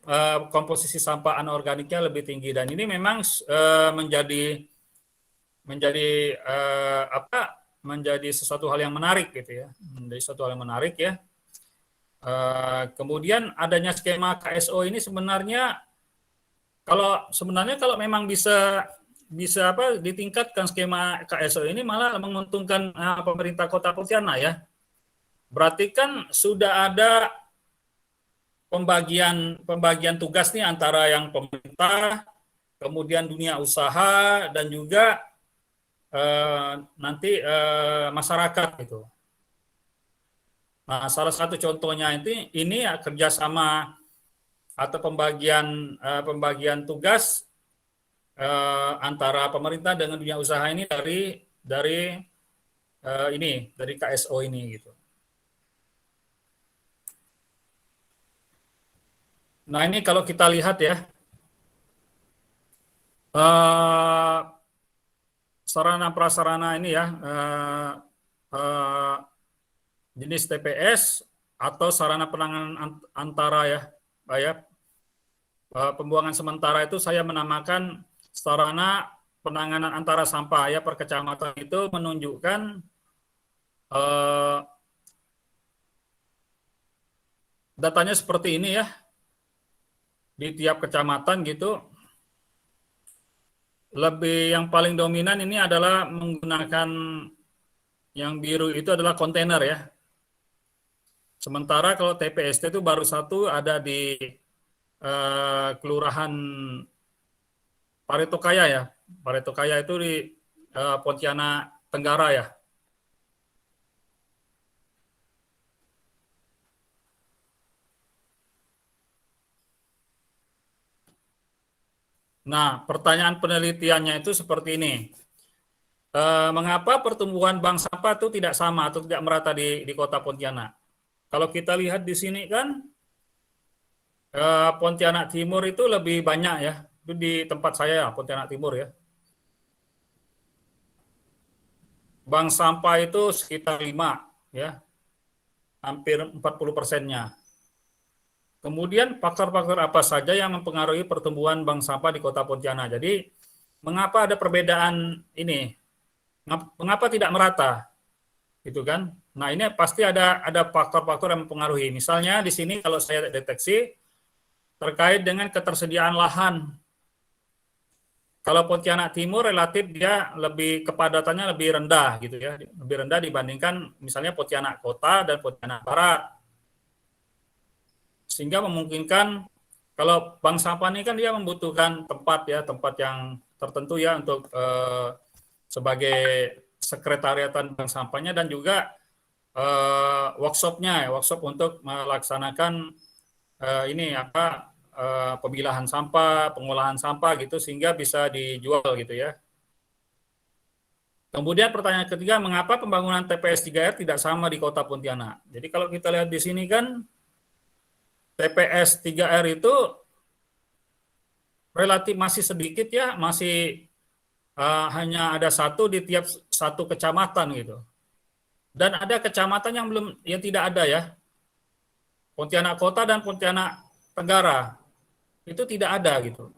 komposisi sampah anorganiknya lebih tinggi dan ini memang menjadi sesuatu hal yang menarik gitu ya. Menjadi sesuatu hal yang menarik ya. Kemudian adanya skema KSO ini sebenarnya kalau memang bisa ditingkatkan skema KSO ini malah menguntungkan pemerintah Kota Pontianak ya. Berarti kan sudah ada pembagian tugas nih antara yang pemerintah, kemudian dunia usaha dan juga nanti masyarakat gitu. Nah, salah satu contohnya ini ya kerjasama atau pembagian tugas antara pemerintah dengan dunia usaha ini dari KSO ini gitu. Nah ini kalau kita lihat ya sarana prasarana ini ya jenis TPS atau sarana penanganan antara ya pembuangan sementara itu saya menamakan sarana penanganan antara sampah ya per kecamatan itu menunjukkan datanya seperti ini ya di tiap kecamatan gitu. Yang paling dominan ini adalah menggunakan yang biru itu adalah kontainer ya. Sementara kalau TPST itu baru satu ada di Kelurahan Paretokaya ya. Paretokaya itu di Pontianak Tenggara ya. Nah, pertanyaan penelitiannya itu seperti ini. Mengapa pertumbuhan bank sampah itu tidak sama atau tidak merata di Kota Pontianak? Kalau kita lihat di sini kan, Pontianak Timur itu lebih banyak ya. Itu di tempat saya, Pontianak Timur ya. Bank sampah itu sekitar 5 ya. Hampir 40%-nya. Kemudian faktor-faktor apa saja yang mempengaruhi pertumbuhan bank sampah di Kota Pontianak? Jadi, mengapa ada perbedaan ini? Mengapa tidak merata? Gitu kan? Nah, ini pasti ada faktor-faktor yang mempengaruhi. Misalnya di sini kalau saya deteksi terkait dengan ketersediaan lahan. Kalau Pontianak Timur relatif dia kepadatannya lebih rendah gitu ya. Lebih rendah dibandingkan misalnya Pontianak Kota dan Pontianak Barat. Sehingga memungkinkan kalau bank sampah ini kan dia membutuhkan tempat yang tertentu ya untuk sebagai sekretariatan bank sampahnya dan juga workshop untuk melaksanakan pemilahan sampah, pengolahan sampah gitu sehingga bisa dijual gitu ya. Kemudian pertanyaan ketiga, mengapa pembangunan TPS 3R tidak sama di Kota Pontianak? Jadi kalau kita lihat di sini kan TPS 3R itu relatif masih sedikit ya, masih hanya ada satu di tiap satu kecamatan gitu. Dan ada kecamatan yang tidak ada ya. Pontianak Kota dan Pontianak Tenggara itu tidak ada gitu.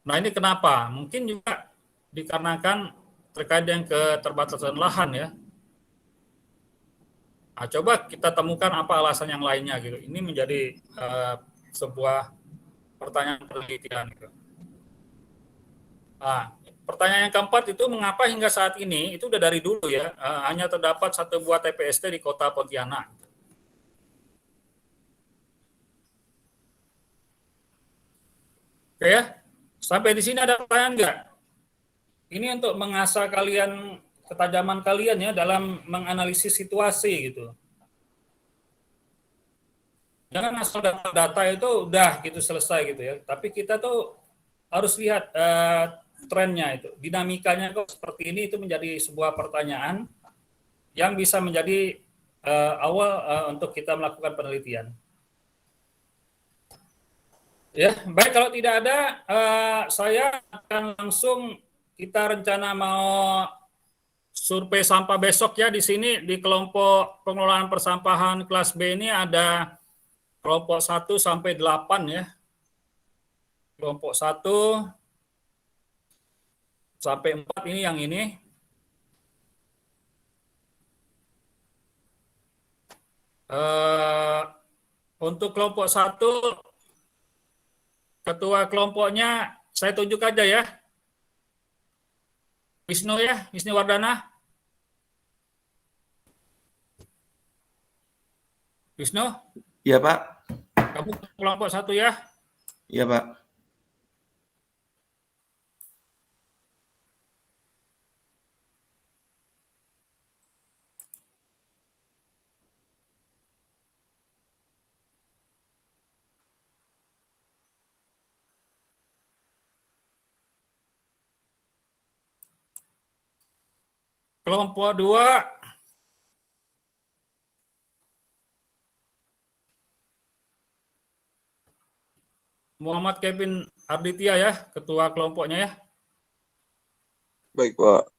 Nah ini kenapa? Mungkin juga dikarenakan terkait dengan keterbatasan lahan ya. Nah, coba kita temukan apa alasan yang lainnya gitu. Ini menjadi sebuah pertanyaan penelitian gitu. Nah, pertanyaan yang keempat itu mengapa hingga saat ini itu udah dari dulu ya hanya terdapat satu buah TPST di Kota Pontianak. Oke ya, sampai di sini ada pertanyaan nggak? Ini untuk mengasah kalian ketajaman kalian ya dalam menganalisis situasi gitu. Jangan asal data itu udah gitu selesai gitu ya. Tapi kita tuh harus lihat trennya itu, dinamikanya kok seperti ini itu menjadi sebuah pertanyaan yang bisa menjadi awal untuk kita melakukan penelitian. Ya, baik kalau tidak ada, saya akan langsung kita rencana mau survei sampah besok ya di sini di kelompok pengelolaan persampahan kelas B ini ada kelompok 1 sampai 8 ya. Kelompok 1 sampai 4 ini yang ini. Untuk kelompok 1 ketua kelompoknya saya tunjuk aja ya. Wisnu ya, Wisnu Wardana. Wisnu, Iya, Pak. kamu kelompok 1 ya. Iya, Pak. Kelompok 2 Muhammad Kevin Arditya ya, ketua kelompoknya ya. Baik, Pak.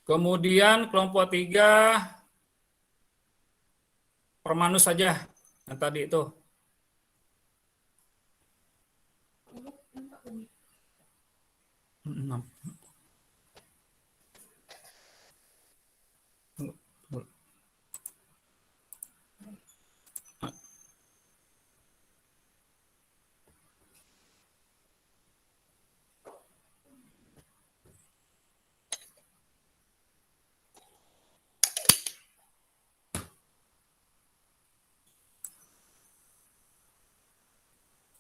Kemudian kelompok 3 Permanus saja yang tadi itu.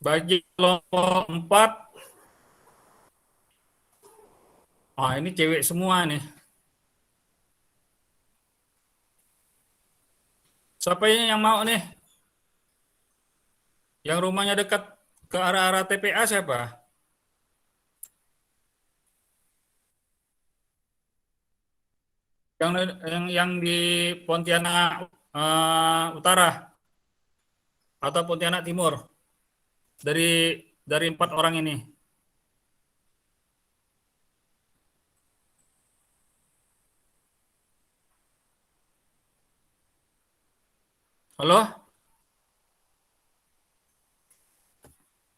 Bagi kelompok 4, ini cewek semua nih. Siapa yang mau nih? Yang rumahnya dekat ke arah-arah TPA siapa? Yang di Pontianak Utara atau Pontianak Timur? Dari 4 orang ini. Halo?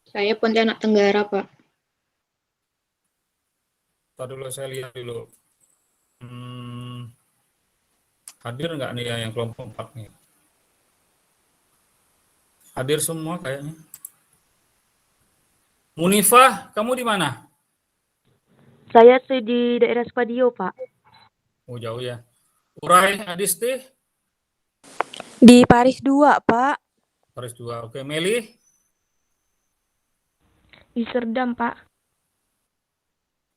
Saya Pontianak Tenggara, Pak. Tadi dulu saya lihat dulu. Hadir nggak nih ya yang kelompok 4 nih? Hadir semua kayaknya. Munifah, kamu di mana? Saya di daerah Spadio, Pak. Oh, jauh ya. Urai Adisti? Di Paris 2, Pak. Paris 2. Oke, Meli? Di Serdam, Pak.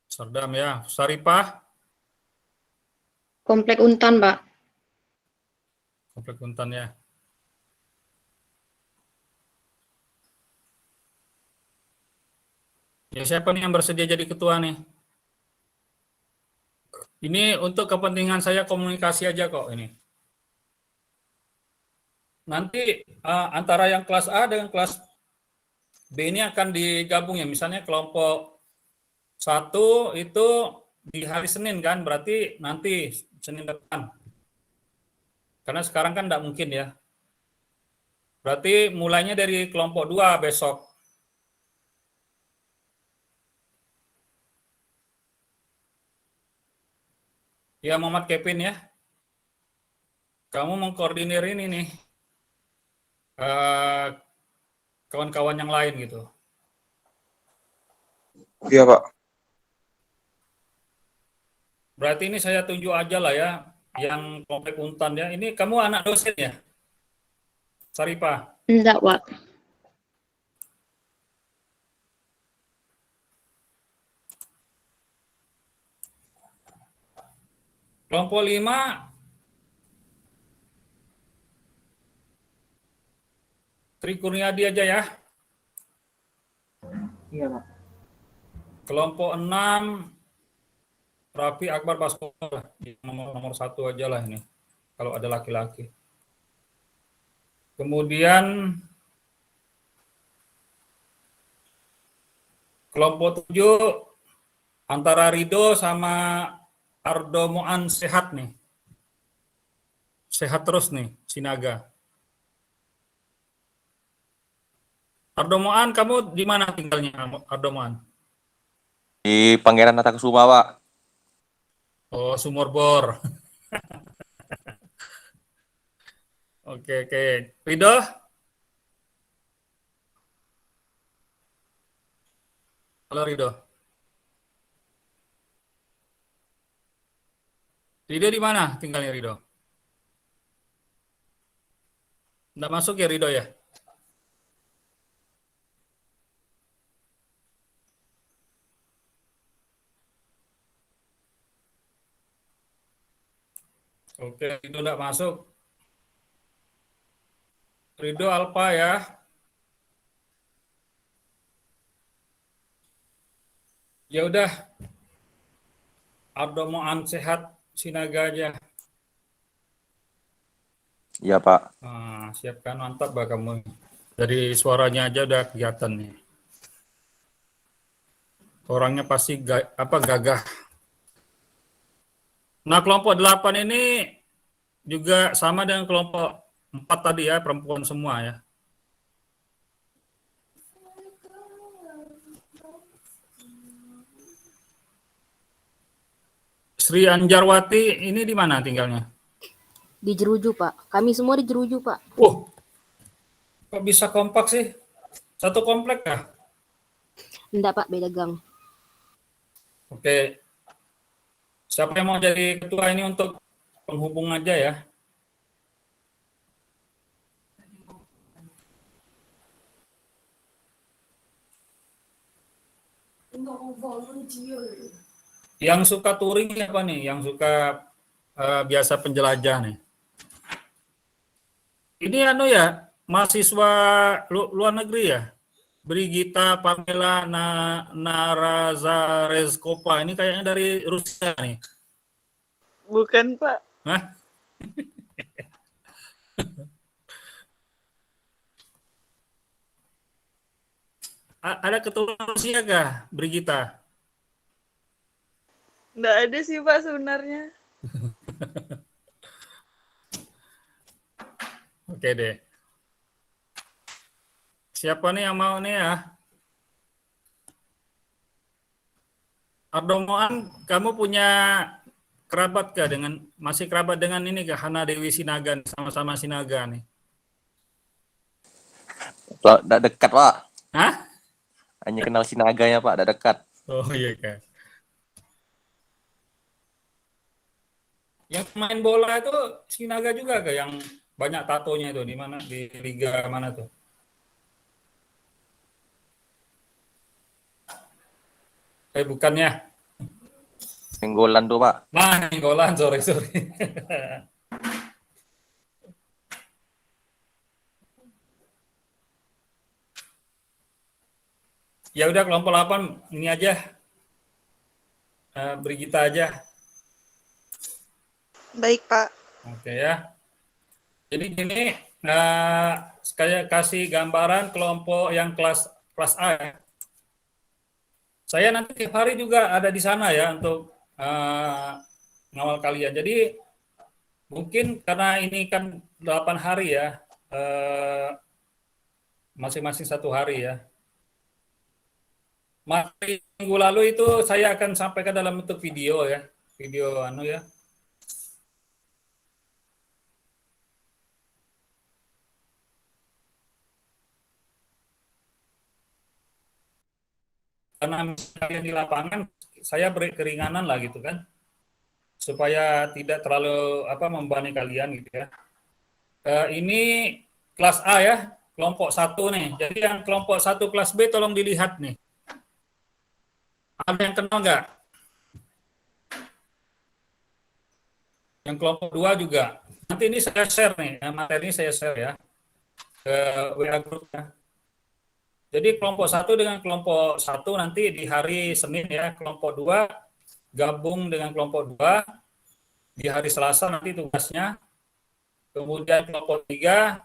Serdam ya. Saripah? Komplek Untan, Pak. Komplek Untan ya. Ya, siapa nih yang bersedia jadi ketua nih? Ini untuk kepentingan saya komunikasi aja kok ini. Nanti antara yang kelas A dengan kelas B ini akan digabung ya. Misalnya kelompok 1 itu di hari Senin kan, berarti nanti Senin depan. Karena sekarang kan tidak mungkin ya. Berarti mulainya dari kelompok 2 besok. Ya Muhammad Kevin ya. Kamu mengkoordinir ini nih. Kawan-kawan yang lain gitu. Iya, Pak. Berarti ini saya tunjuk aja lah ya, yang komplek Untan ya. Ini kamu anak dosen ya? Saripah? Enggak, Pak. Kelompok 5, Tri Kurniadi aja ya. Iya, Pak. Kelompok 6, Raffi Akbar Baskoro lah. Nomor 1 aja lah ini, kalau ada laki-laki. Kemudian kelompok 7, antara Rido sama Ardo Moan sehat nih. Sehat terus nih, Sinaga. Ardo Moan, kamu di mana tinggalnya, Ardo Moan? Di Pangeran Natakusuma, Pak. Oh, Sumur Bor. Oke. Rido? Halo Rido. Rido di mana tinggalnya Rido? Nggak masuk ya Rido ya? Oke, Rido nggak masuk. Rido Alfa ya. Ya udah. Ardo Moan sehat, Sinaga aja. Iya, Pak. Nah, siapkan mantap bah kamu. Dari suaranya aja udah kelihatan nih. Orangnya pasti gagah. Nah, kelompok 8 ini juga sama dengan kelompok 4 tadi ya, perempuan semua ya. Sri Anjarwati ini di mana tinggalnya? Di Jeruju, Pak. Kami semua di Jeruju, Pak. Kok bisa kompak sih? Satu komplek kah? Enggak, Pak. Beda gang. Oke. Siapa yang mau jadi ketua ini untuk penghubung aja ya? Yang suka touring apa nih? Yang suka biasa penjelajah nih? Ini ya, mahasiswa luar negeri ya? Brigita Pamela Narazarezkova. Ini kayaknya dari Rusia nih. Bukan, Pak. Hah? Ada keturunan Rusia kah, Brigita? Nggak ada sih, Pak, sebenarnya. Oke deh. Siapa nih yang mau nih ya? Ardo Moan, kamu punya kerabat kah masih kerabat dengan ini kah, Hana Dewi Sinaga, sama-sama Sinaga nih? Tidak dekat, Pak. Hah? Hanya kenal Sinaganya, Pak. Tidak dekat. Oh iya kan. Yang main bola itu Sinaga juga kah yang banyak tatonya itu di mana, di liga mana tuh? Bukannya. Nenggolan tuh, Pak. Nah, Nenggolan, sorry. Ya udah kelompok 8 ini aja. Brigita aja. Baik, Pak. Oke ya. Jadi gini, saya kasih gambaran kelompok yang kelas A ya. Saya nanti tiap hari juga ada di sana ya untuk ngawal kalian. Jadi mungkin karena ini kan 8 hari ya, masing-masing 1 hari ya. Minggu lalu itu saya akan sampaikan dalam bentuk video ya, video ya. Karena misalnya di lapangan, saya beri keringanan lah gitu kan, supaya tidak terlalu membebani kalian gitu ya. Ini kelas A ya, kelompok 1 nih. Jadi yang kelompok 1 kelas B tolong dilihat nih. Ada yang kenal nggak? Yang kelompok 2 juga. Nanti ini saya share nih, materi ini saya share ya ke WA group ya. Jadi kelompok 1 dengan kelompok 1 nanti di hari Senin ya, kelompok 2 gabung dengan kelompok 2 di hari Selasa nanti tugasnya. Kemudian kelompok 3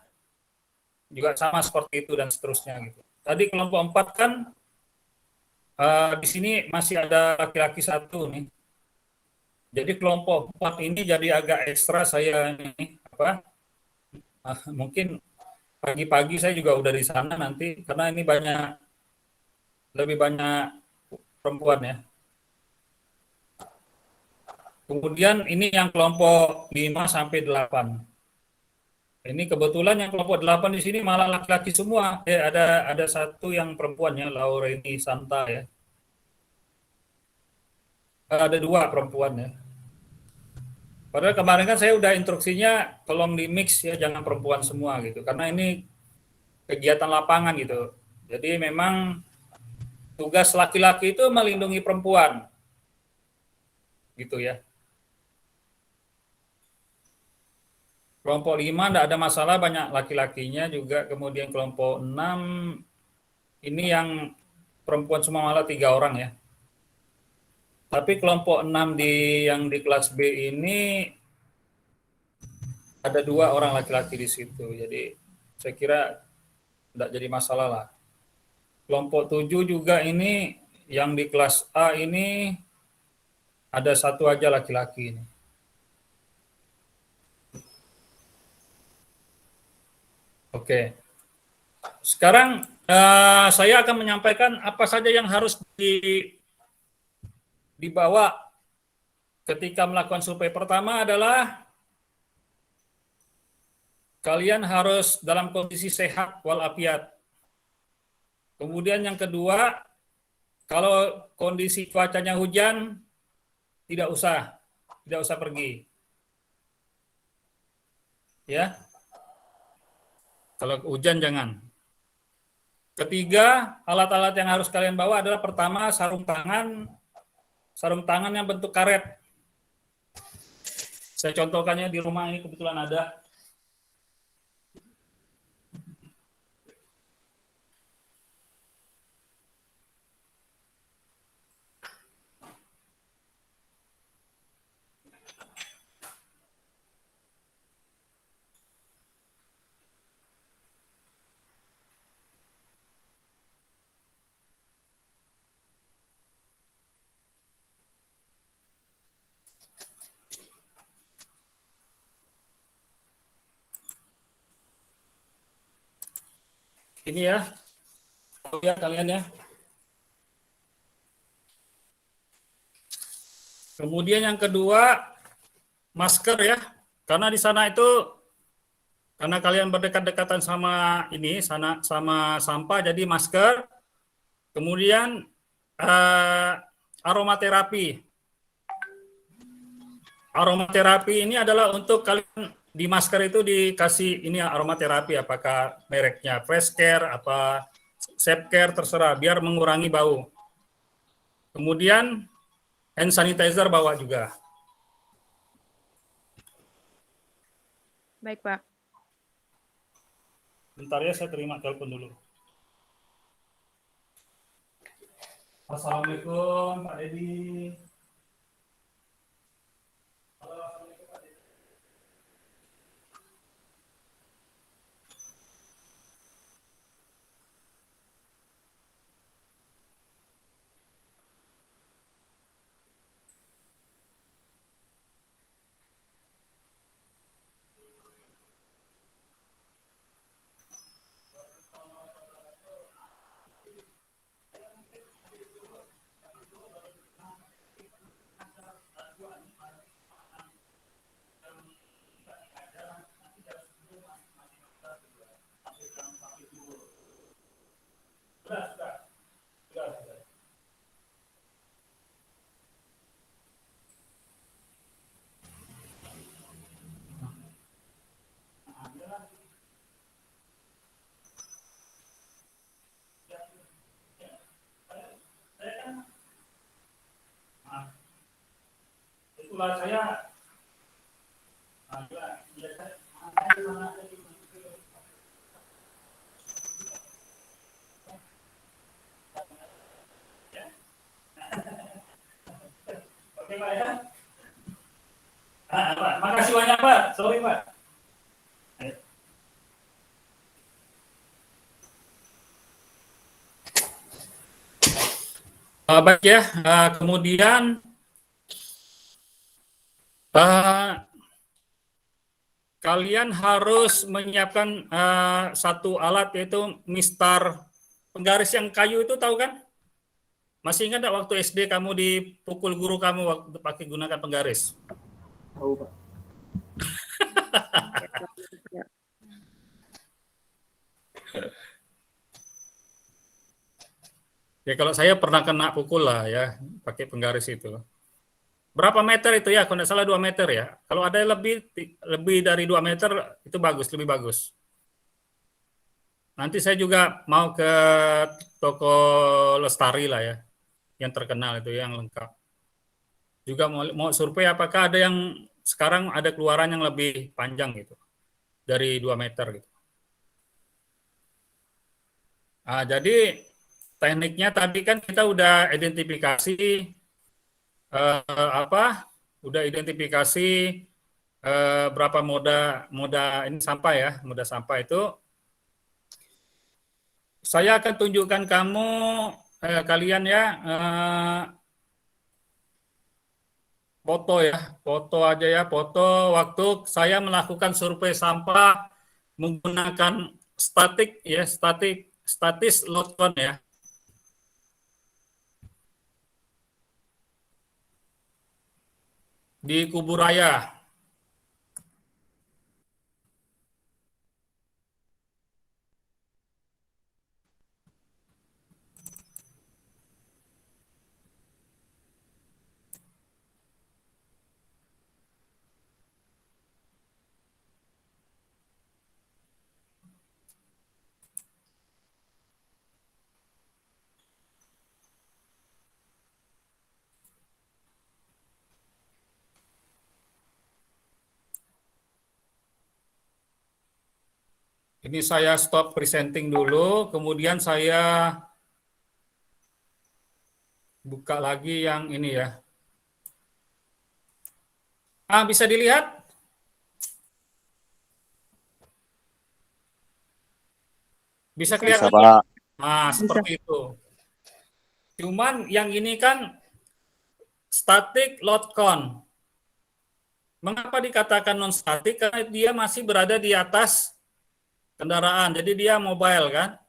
juga sama seperti itu dan seterusnya gitu. Tadi kelompok 4 kan di sini masih ada laki-laki 1 nih. Jadi kelompok 4 ini jadi agak ekstra saya ini mungkin pagi-pagi saya juga udah di sana nanti karena ini lebih banyak perempuan ya. Kemudian ini yang kelompok 5 sampai 8. Ini kebetulan yang kelompok 8 di sini malah laki-laki semua. Ada 1 yang perempuan ya, Laureni Santa ya. Ada 2 perempuan ya. Padahal kemarin kan saya udah instruksinya tolong di mix ya, jangan perempuan semua gitu. Karena ini kegiatan lapangan gitu. Jadi memang tugas laki-laki itu melindungi perempuan. Gitu ya. Kelompok 5 tidak ada masalah, banyak laki-lakinya juga. Kemudian kelompok 6 ini yang perempuan semua malah 3 orang ya. Tapi kelompok 6 yang di kelas B ini ada 2 orang laki-laki di situ. Jadi saya kira tidak jadi masalah lah. Kelompok 7 juga ini yang di kelas A ini ada 1 aja laki-laki ini. Oke. Sekarang saya akan menyampaikan apa saja yang harus dibawa ketika melakukan survei. Pertama adalah kalian harus dalam kondisi sehat walafiat. Kemudian yang kedua, kalau kondisi cuacanya hujan, tidak usah pergi. Ya. Kalau hujan jangan. Ketiga, alat-alat yang harus kalian bawa adalah pertama sarung tangan yang bentuk karet. Saya contohkannya di rumah ini kebetulan ada. Ini ya, lihat kalian ya. Kemudian yang kedua, masker ya. Karena di sana itu, karena kalian berdekat-dekatan sama sama sampah, jadi masker. Kemudian aromaterapi. Aromaterapi ini adalah untuk kalian di masker itu dikasih ini aromaterapi, apakah mereknya Fresh Care, apa Safe Care, terserah, biar mengurangi bau. Kemudian hand sanitizer bawa juga. Baik, Pak. Bentar ya, saya terima telepon dulu. Assalamualaikum Pak Dedi. Halo, Assalamualaikum Pak Dedi. itulah saya. Oke Pak ya. Pak, makasih banyak Pak. Sorry Pak. Baik ya, kemudian kalian harus menyiapkan satu alat yaitu mistar penggaris yang kayu itu, tahu kan? Masih ingat nggak waktu SD kamu dipukul guru kamu waktu pakai gunakan penggaris? Tahu Pak. Ya kalau saya pernah kena pukul lah ya, pakai penggaris itu. Berapa meter itu ya? Kalau nggak salah 2 meter ya. Kalau ada lebih dari 2 meter itu bagus, lebih bagus. Nanti saya juga mau ke toko Lestari lah ya, yang terkenal itu, yang lengkap. Juga mau survei apakah ada yang sekarang ada keluaran yang lebih panjang gitu, dari 2 meter gitu. Nah, jadi tekniknya tadi kan kita udah identifikasi udah identifikasi berapa moda ini sampah ya, moda sampah itu. Saya akan tunjukkan kalian ya foto ya, foto aja ya, foto waktu saya melakukan survei sampah menggunakan statis load count ya. Di Kuburaya. Ini saya stop presenting dulu, kemudian saya buka lagi yang ini ya. Bisa dilihat? Bisa kelihatan? Pak. Seperti itu. Cuman yang ini kan static load count. Mengapa dikatakan non-static? Karena dia masih berada di atas kendaraan, jadi dia mobile kan.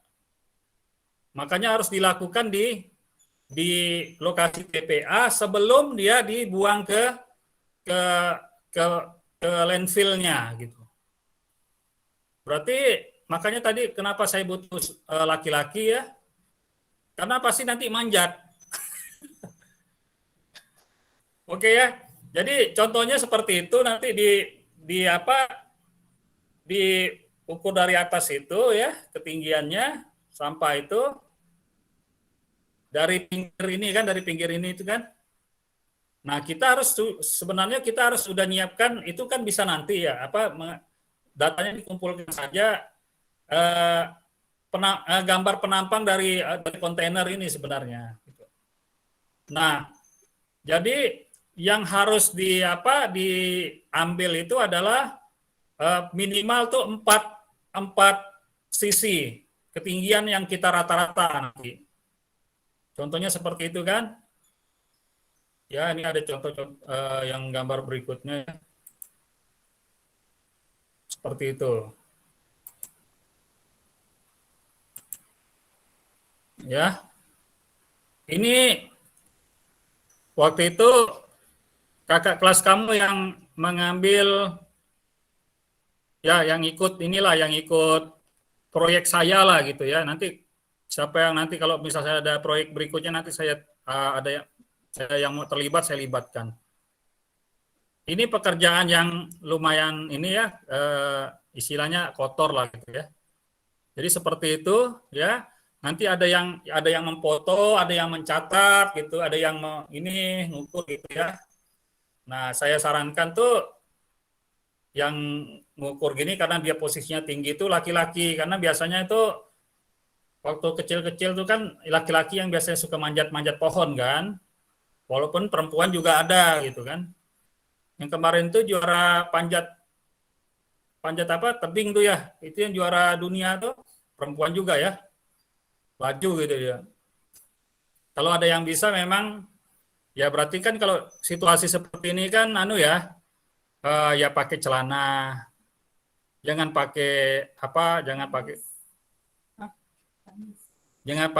Makanya harus dilakukan di lokasi TPA sebelum dia dibuang ke landfill-nya gitu. Berarti makanya tadi kenapa saya butuh laki-laki ya? Karena pasti nanti manjat. Oke ya. Jadi contohnya seperti itu, nanti diukur dari atas itu ya, ketinggiannya sampah itu dari pinggir ini itu kan. Nah, sebenarnya kita harus sudah nyiapkan itu kan, bisa nanti ya datanya dikumpulkan saja gambar penampang dari kontainer ini sebenarnya. Nah, jadi yang harus diambil itu adalah minimal tuh 4 sisi ketinggian yang kita rata-rata nanti. Contohnya seperti itu kan. Ya, ini ada contoh yang gambar berikutnya. Seperti itu. Ya. Ini waktu itu kakak kelas kamu yang mengambil ya, yang ikut proyek saya lah gitu ya. Nanti siapa yang nanti kalau misalnya ada proyek berikutnya, nanti saya yang mau terlibat, saya libatkan. Ini pekerjaan yang lumayan ini ya, istilahnya kotor lah gitu ya. Jadi seperti itu ya. Nanti ada yang memfoto, ada yang mencatat gitu, ada yang ngukur gitu ya. Nah, saya sarankan tuh yang ngukur gini karena dia posisinya tinggi itu laki-laki, karena biasanya itu waktu kecil-kecil tuh kan laki-laki yang biasanya suka manjat-manjat pohon kan, walaupun perempuan juga ada gitu kan. Yang kemarin tuh juara panjat apa tebing tuh ya, itu yang juara dunia tuh perempuan juga ya, laju gitu ya. Kalau ada yang bisa memang ya berarti kan kalau situasi seperti ini kan ya pakai celana, jangan pakai jangan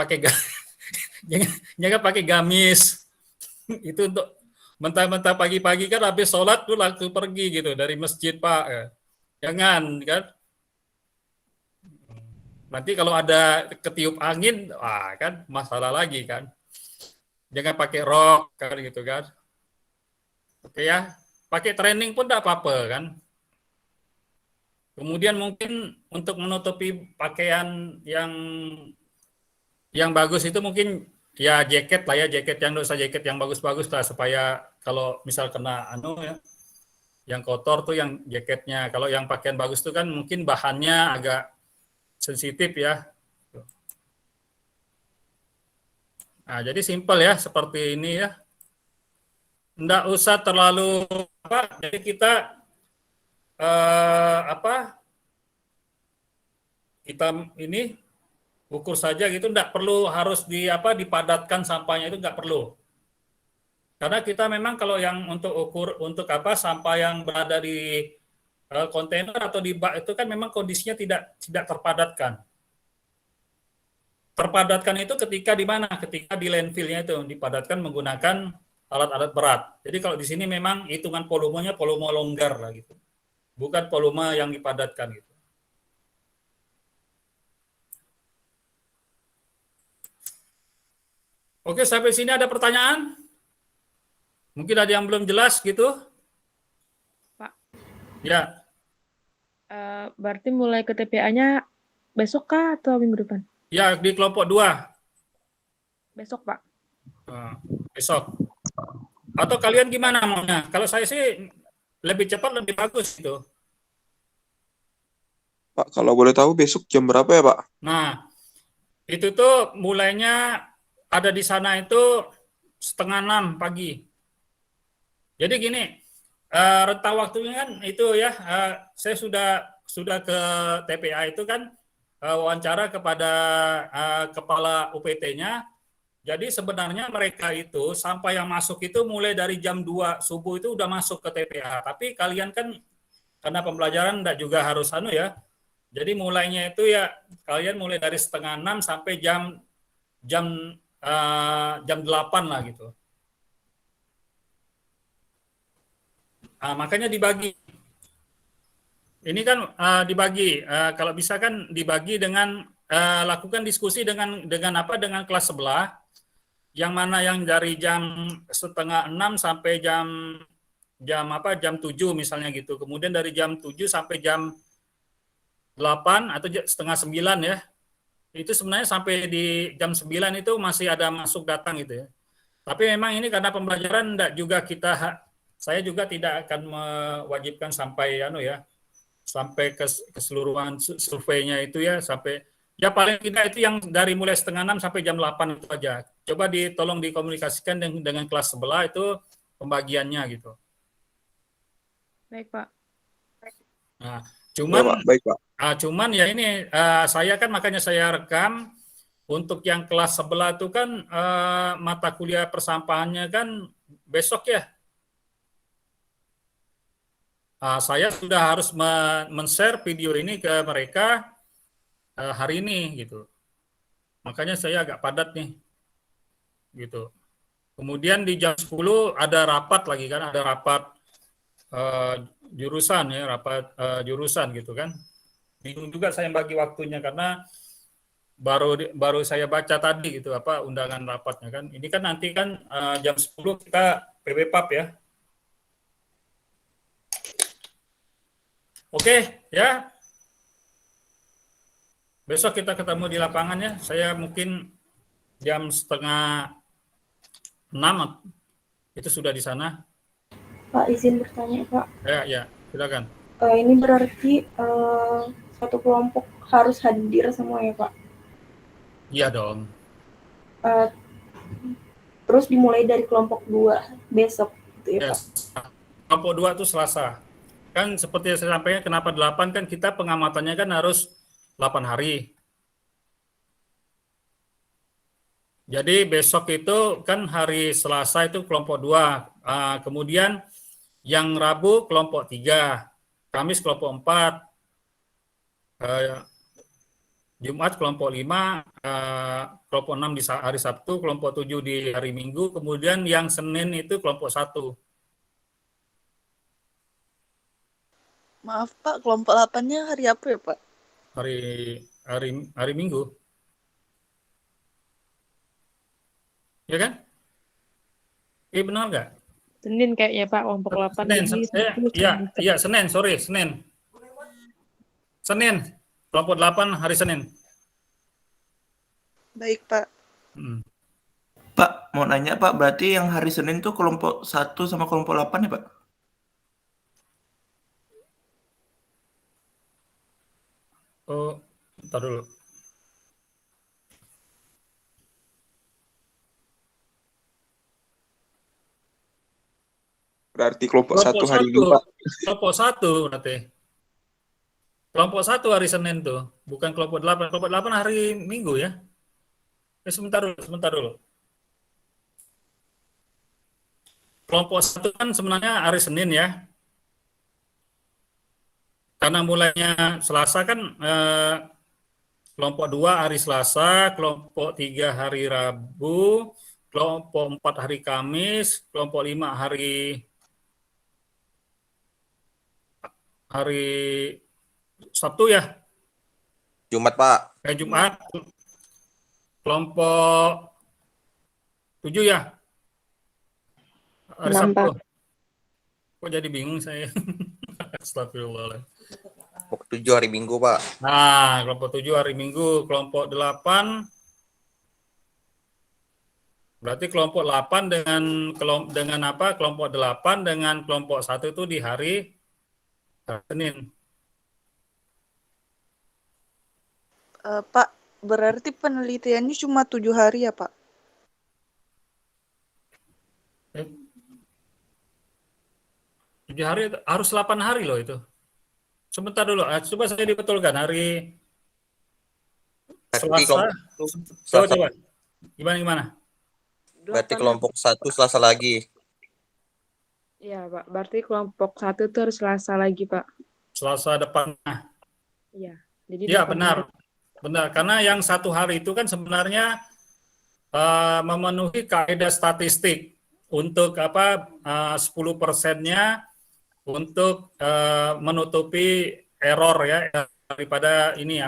pakai gamis. Itu untuk mentah-mentah pagi-pagi kan habis sholat tuh langsung pergi gitu dari masjid Pak. Jangan kan. Nanti kalau ada ketiup angin, wah kan masalah lagi kan. Jangan pakai rok kan gitu kan. Oke ya, pakai training pun tidak apa-apa kan. Kemudian mungkin untuk menutupi pakaian yang bagus itu mungkin ya jaket lah ya, jaket yang dosa jaket yang bagus-bagus lah supaya kalau misal kena yang kotor tuh yang jaketnya. Kalau yang pakaian bagus tuh kan mungkin bahannya agak sensitif ya. Nah, jadi simpel ya seperti ini ya. Nggak usah terlalu jadi kita kita ini ukur saja gitu, nggak perlu harus dipadatkan sampahnya, itu nggak perlu. Karena kita memang kalau yang untuk ukur untuk sampah yang berada di kontainer atau di bak itu kan memang kondisinya tidak terpadatkan. Terpadatkan itu ketika di mana? Ketika di landfill-nya itu dipadatkan menggunakan alat-alat berat. Jadi kalau di sini memang hitungan volumenya volume longgar lah gitu. Bukan volume yang dipadatkan gitu. Oke, sampai sini ada pertanyaan? Mungkin ada yang belum jelas gitu? Pak. Ya. Berarti mulai ke TPA-nya besok kah atau minggu depan? Ya, di kelompok 2. Besok, Pak. Besok. Atau kalian gimana maunya? Kalau saya sih lebih cepat lebih bagus gitu. Pak, kalau boleh tahu besok jam berapa ya, Pak? Nah, itu tuh mulainya ada di sana itu 5:30 pagi. Jadi gini, rentang waktunya kan itu ya, saya sudah ke TPA itu kan wawancara kepada kepala UPT-nya. Jadi sebenarnya mereka itu sampah yang masuk itu mulai dari jam 2 subuh itu udah masuk ke TPA. Tapi kalian kan karena pembelajaran enggak juga harus ya. Jadi mulainya itu ya kalian mulai dari 5:30 sampai jam 8 lah gitu. Nah, makanya dibagi. Ini kan dibagi. Kalau bisa kan dibagi dengan lakukan diskusi dengan kelas sebelah. Yang mana yang dari jam 5:30 sampai jam 7 misalnya gitu. Kemudian dari jam 7 sampai jam 8 atau 8:30 ya. Itu sebenarnya sampai di jam 9 itu masih ada masuk datang gitu ya. Tapi memang ini karena pembelajaran saya juga tidak akan mewajibkan sampai sampai keseluruhan surveinya itu ya, sampai ya paling tidak itu yang dari mulai 5:30 sampai jam 8 itu aja. Coba tolong dikomunikasikan dengan kelas sebelah itu pembagiannya gitu. Baik, Pak. Nah, Ya, Pak. Baik, Pak. cuman ya ini saya kan makanya saya rekam untuk yang kelas sebelah itu kan mata kuliah persampahannya kan besok ya. Saya sudah harus men-share video ini ke mereka hari ini gitu. Makanya saya agak padat nih. Gitu. Kemudian di jam 10 ada rapat lagi kan, ada rapat jurusan ya, rapat jurusan gitu kan. Bingung juga saya bagi waktunya karena baru saya baca tadi gitu undangan rapatnya kan. Ini kan nanti kan jam 10 kita PBPAP ya. Oke, ya. Besok kita ketemu di lapangan ya. Saya mungkin jam 5:30 itu sudah di sana. Pak, izin bertanya, Pak. Ya, silakan. Ini berarti satu kelompok harus hadir semua ya, Pak? Iya dong. Eh, terus dimulai dari kelompok 2 besok, gitu ya, Pak? Yes. Kelompok 2 itu Selasa. Kan seperti yang saya sampaikan, kenapa 8 kan kita pengamatannya kan harus 8 hari. Jadi besok itu kan hari Selasa itu kelompok 2. Kemudian yang Rabu kelompok 3. Kamis kelompok 4. Jumat kelompok 5, kelompok 6 di hari Sabtu, kelompok 7 di hari Minggu, kemudian yang Senin itu kelompok 1. Maaf Pak, kelompok 8-nya hari apa ya Pak? Hari Minggu. Ya kan? Iya benar nggak? Senin kayaknya Pak, kelompok 8. Senin. Senin, kelompok 8 hari Senin. Baik Pak. Pak, mau nanya Pak, berarti yang hari Senin tuh kelompok 1 sama kelompok 8 ya Pak? Oh, bentar dulu. Berarti kelompok 1 hari ini, Pak. Kelompok 1 berarti. Kelompok 1 hari Senin tuh, bukan kelompok 8. Kelompok 8 hari Minggu ya. Sebentar dulu. Kelompok 1 kan sebenarnya hari Senin ya. Karena mulainya Selasa kan kelompok 2 hari Selasa, kelompok 3 hari Rabu, kelompok 4 hari Kamis, kelompok 5 hari Sabtu ya. Jumat Pak. Jumat. Kelompok 7 ya. Hari 6, Sabtu. Pak. Kok jadi bingung saya. Astagfirullah. Kelompok 7 hari Minggu Pak. Nah, kelompok 7 hari Minggu, kelompok 8 berarti kelompok 8 dengan apa? Kelompok 8 dengan kelompok 1 itu di hari Senin. Pak, berarti penelitiannya cuma 7 hari ya Pak? Eh, 7 hari harus 8 hari loh itu. Sebentar dulu, coba saya dibetulkan hari Selasa. Coba. Gimana? Berarti kelompok 1 Selasa lagi. Iya Pak, berarti kelompok 1 itu harus Selasa lagi Pak. Selasa depannya. Iya. Jadi Iya benar, karena yang 1 hari itu kan sebenarnya memenuhi kaidah statistik untuk 10%-nya untuk menutupi error ya daripada ini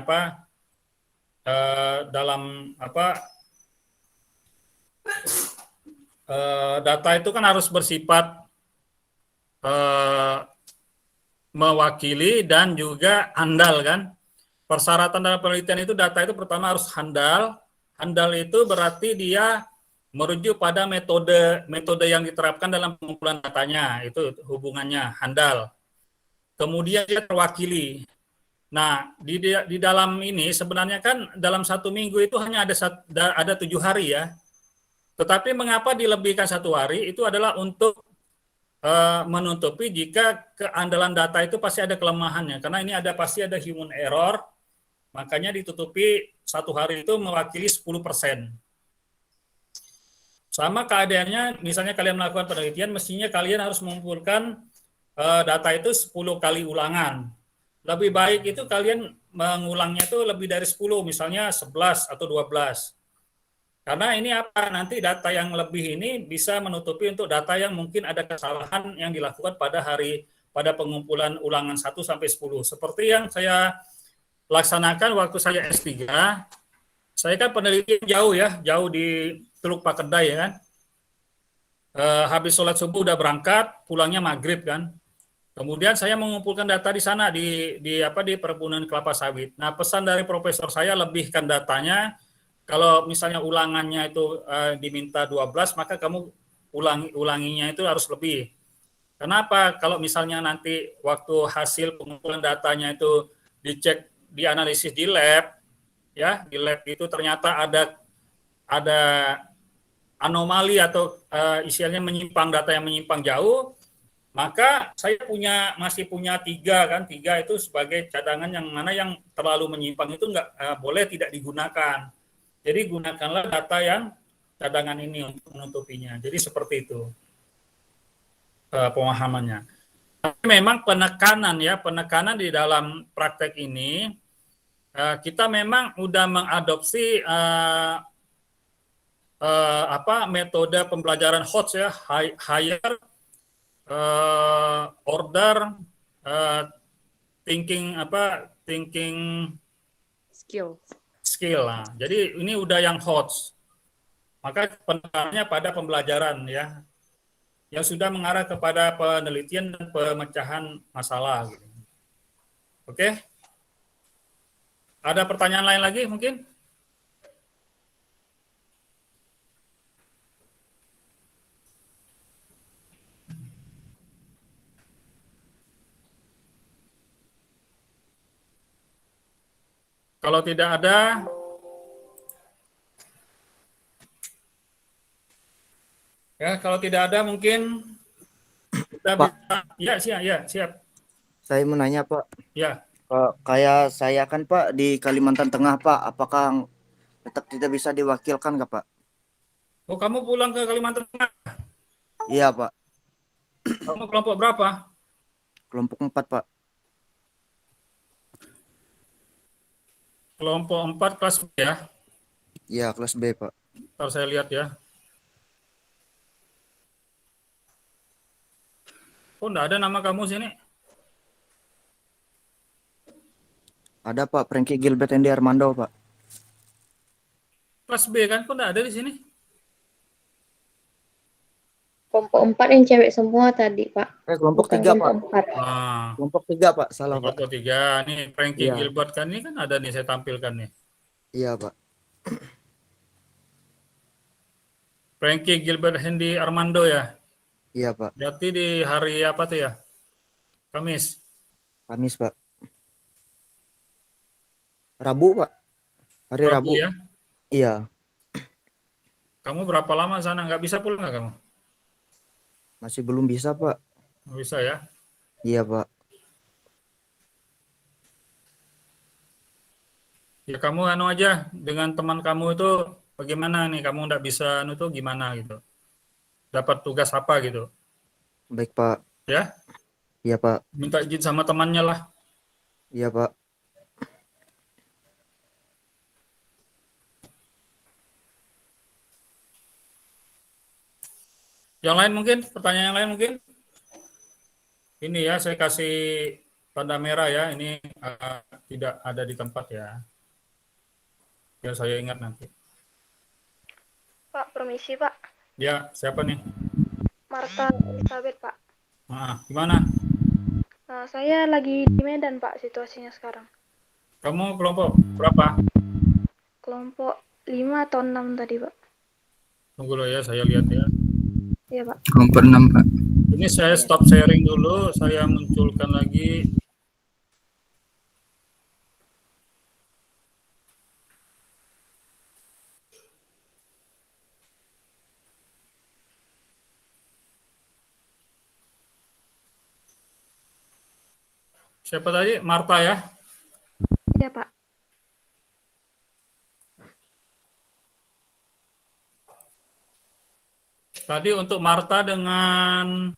dalam data itu kan harus bersifat mewakili dan juga handal kan. Persyaratan dalam penelitian itu data itu pertama harus handal. Handal itu berarti dia merujuk pada metode yang diterapkan dalam pengumpulan datanya, itu hubungannya handal. Kemudian dia terwakili. Nah, di dalam ini sebenarnya kan dalam 1 minggu itu hanya ada 7 hari ya. Tetapi mengapa dilebihkan 1 hari? Itu adalah untuk menutupi jika keandalan data itu pasti ada kelemahannya, karena ini pasti ada human error, makanya ditutupi 1 hari itu mewakili 10%. Sama keadaannya, misalnya kalian melakukan penelitian, mestinya kalian harus mengumpulkan data itu 10 kali ulangan. Lebih baik itu kalian mengulangnya itu lebih dari 10, misalnya 11 atau 12. Karena ini nanti data yang lebih ini bisa menutupi untuk data yang mungkin ada kesalahan yang dilakukan pada pengumpulan ulangan 1 sampai 10. Seperti yang saya laksanakan waktu saya S3, saya kan penelitian jauh di Teluk Pakedai ya kan. Habis sholat subuh udah berangkat, pulangnya maghrib kan. Kemudian saya mengumpulkan data di sana di perkebunan kelapa sawit. Nah, pesan dari profesor saya lebihkan datanya. Kalau misalnya ulangannya itu diminta 12, maka kamu ulanginya itu harus lebih. Kenapa? Kalau misalnya nanti waktu hasil pengumpulan datanya itu dicek, dianalisis di lab, ya di lab itu ternyata ada anomali atau istilahnya menyimpang, data yang menyimpang jauh, maka saya masih punya tiga itu sebagai cadangan, yang mana yang terlalu menyimpang itu nggak boleh, tidak digunakan. Jadi gunakanlah data yang cadangan ini untuk menutupinya. Jadi seperti itu pemahamannya. Tapi memang penekanan di dalam praktek ini kita memang udah mengadopsi metode pembelajaran HOTS ya, higher order thinking skill. Nah, jadi ini udah yang HOTS. Maka penekanannya pada pembelajaran ya, yang sudah mengarah kepada penelitian dan pemecahan masalah. Gitu. Oke? Ada pertanyaan lain lagi mungkin? Kalau tidak ada, mungkin kita bisa. Siap. Saya mau nanya, Pak. Ya. Kayak saya kan, Pak, di Kalimantan Tengah, Pak. Apakah tetap tidak bisa diwakilkan nggak, Pak? Oh, kamu pulang ke Kalimantan Tengah? Iya, Pak. Kamu kelompok berapa? Kelompok 4, Pak. Kelompok 4 kelas B ya? Iya, kelas B, Pak. Ntar saya lihat ya. Oh, enggak ada nama kamu sini? Ada, Pak. Frankie Gilbert Andy Armando, Pak. Kelas B kan? Kok enggak ada di sini? Kelompok 4 yang cewek semua tadi, Pak. Kelompok Bukan 3, Pak. kelompok 4. Kelompok 3, Pak. Salah, Pak. Kelompok 3. Nih, Frankie Iya. Gilbert kan, ini kan ada nih, saya tampilkan nih. Iya, Pak. Frankie Gilbert Hendy Armando ya? Iya, Pak. Berarti di hari apa tuh ya? Kamis? Kamis, Pak. Rabu, Pak. Hari Rabu. Ya? Iya. Kamu berapa lama sana? Nggak bisa pulang nggak kamu? Masih belum bisa, Pak. Nggak bisa ya? Iya, Pak. Ya kamu aja dengan teman kamu itu bagaimana nih, kamu nggak bisa tuh gimana gitu, dapat tugas apa gitu. Baik, Pak. Ya? Iya, Pak. Minta izin sama temannya lah. Iya, Pak. Yang lain mungkin, pertanyaan yang lain mungkin. Ini ya, saya kasih tanda merah ya, ini tidak ada di tempat ya. Biar saya ingat nanti. Pak, permisi Pak. Ya, siapa nih? Marta Elizabeth Pak. Gimana? Nah, saya lagi di Medan Pak situasinya sekarang. Kamu kelompok berapa? Kelompok 5 atau 6 tadi Pak. Tunggu loh ya, saya lihat ya. Iya Pak. Kelompok 6, Pak. Ini saya stop sharing dulu, saya munculkan lagi. Siapa tadi? Marta ya? Iya Pak. Tadi untuk Marta dengan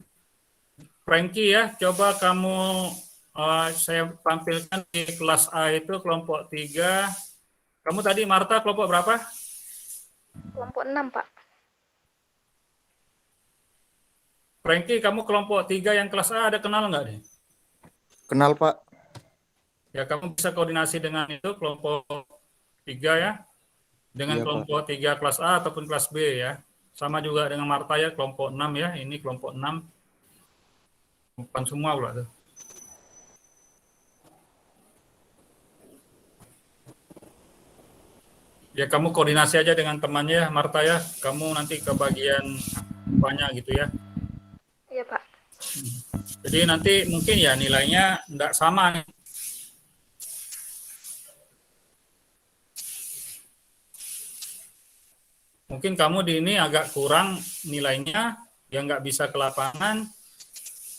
Frankie ya, coba kamu saya tampilkan di kelas A itu kelompok 3. Kamu tadi Marta kelompok berapa? Kelompok 6 Pak. Frankie, kamu kelompok 3 yang kelas A ada kenal nggak nih? Kenal, Pak. Ya, kamu bisa koordinasi dengan itu kelompok 3 ya. Dengan Iya, kelompok 3 kelas A ataupun kelas B ya. Sama juga dengan Marta ya, kelompok 6 ya. Ini kelompok 6. Bukan semua pula tuh. Ya, kamu koordinasi aja dengan temannya Marta ya. Kamu nanti ke bagian apanya gitu ya. Iya Pak. Jadi nanti mungkin ya nilainya enggak sama. Mungkin kamu di ini agak kurang nilainya, yang nggak bisa ke lapangan,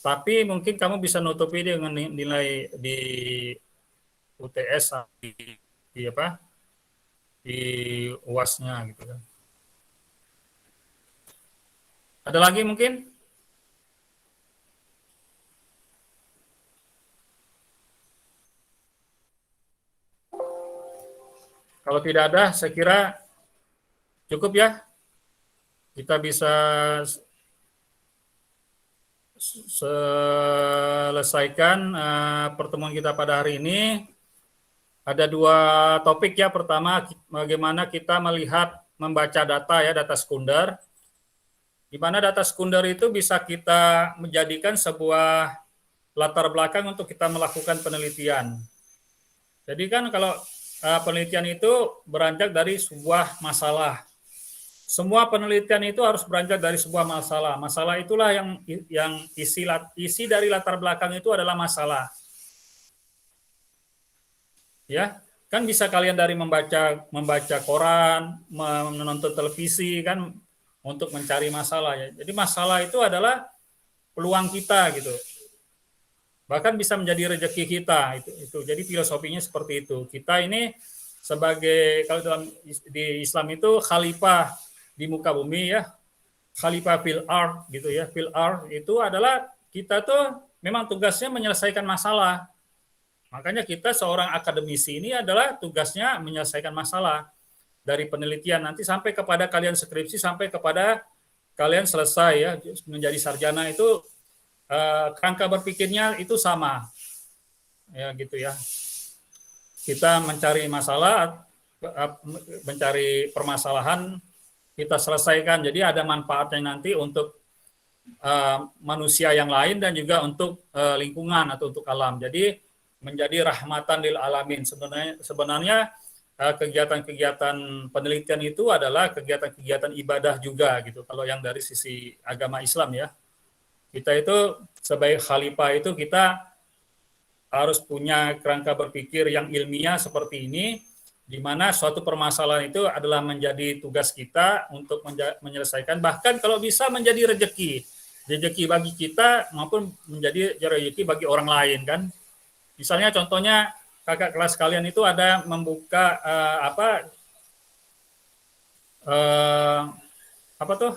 tapi mungkin kamu bisa nutupi dengan nilai di UTS, di apa, di UAS-nya gitu kan. Ada lagi mungkin? Kalau tidak ada, saya kira cukup ya. Kita bisa selesaikan pertemuan kita pada hari ini. Ada dua topik ya. Pertama, bagaimana kita melihat, membaca data ya, data sekunder. Di mana data sekunder itu bisa kita menjadikan sebuah latar belakang untuk kita melakukan penelitian. Jadi kan kalau penelitian itu beranjak dari sebuah masalah. Semua penelitian itu harus beranjak dari sebuah masalah. Masalah itulah yang isi dari latar belakang itu adalah masalah. Ya, kan bisa kalian dari membaca koran, menonton televisi kan untuk mencari masalah ya. Jadi masalah itu adalah peluang kita gitu. Bahkan bisa menjadi rezeki kita itu. Jadi filosofinya seperti itu. Kita ini sebagai, kalau dalam di Islam itu khalifah di muka bumi ya, khalifah fil ard gitu ya. Fil ard itu adalah kita tuh memang tugasnya menyelesaikan masalah. Makanya kita seorang akademisi ini adalah tugasnya menyelesaikan masalah dari penelitian nanti sampai kepada kalian skripsi, sampai kepada kalian selesai ya menjadi sarjana itu. Kerangka berpikirnya itu sama ya gitu ya. Kita mencari masalah, mencari permasalahan, kita selesaikan, jadi ada manfaatnya nanti untuk manusia yang lain dan juga untuk lingkungan atau untuk alam. Jadi menjadi rahmatan lil alamin. Sebenarnya kegiatan-kegiatan penelitian itu adalah kegiatan-kegiatan ibadah juga gitu kalau yang dari sisi agama Islam ya. Kita itu sebagai khalifah itu kita harus punya kerangka berpikir yang ilmiah seperti ini, di mana suatu permasalahan itu adalah menjadi tugas kita untuk menyelesaikan, bahkan kalau bisa menjadi rezeki bagi kita maupun menjadi rezeki bagi orang lain kan. Misalnya contohnya kakak kelas kalian itu ada membuka apa tuh?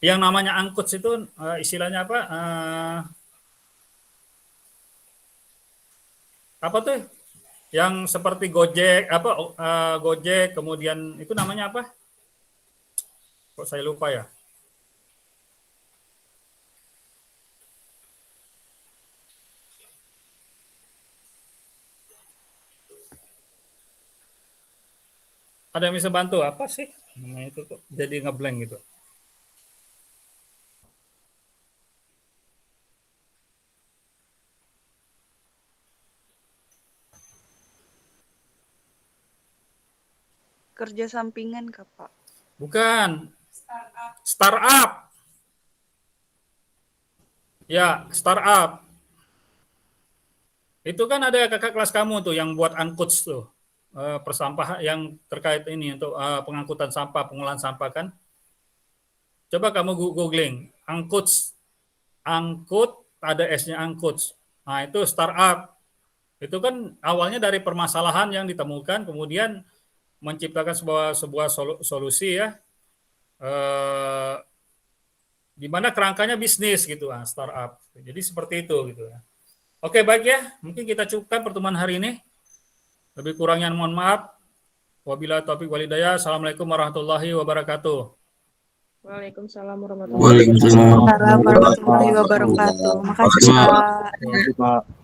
Yang namanya angkut itu istilahnya apa? Apa tuh? Yang seperti Gojek, Gojek, kemudian itu namanya apa? Kok saya lupa ya? Ada yang bisa bantu? Apa sih? Nah, itu kok jadi ngeblank gitu. Kerja sampingan kah, Pak? Bukan. Startup. Ya, startup. Itu kan ada kakak kelas kamu tuh yang buat angkut tuh. Persampahan yang terkait ini untuk pengangkutan sampah, pengolahan sampah kan. Coba kamu googling. Angkut ada S-nya angkut. Nah, itu startup. Itu kan awalnya dari permasalahan yang ditemukan, kemudian menciptakan sebuah solusi ya, di mana kerangkanya bisnis gitu, startup. Jadi seperti itu gitu ya. Oke, baik ya, mungkin kita cukupkan pertemuan hari ini. Lebih kurangnya mohon maaf. Wabillahi taufiq wal hidayah. Assalamualaikum warahmatullahi wabarakatuh. Waalaikumsalam warahmatullahi wabarakatuh. Warahmatullahi wabarakatuh. Makasih, Pak.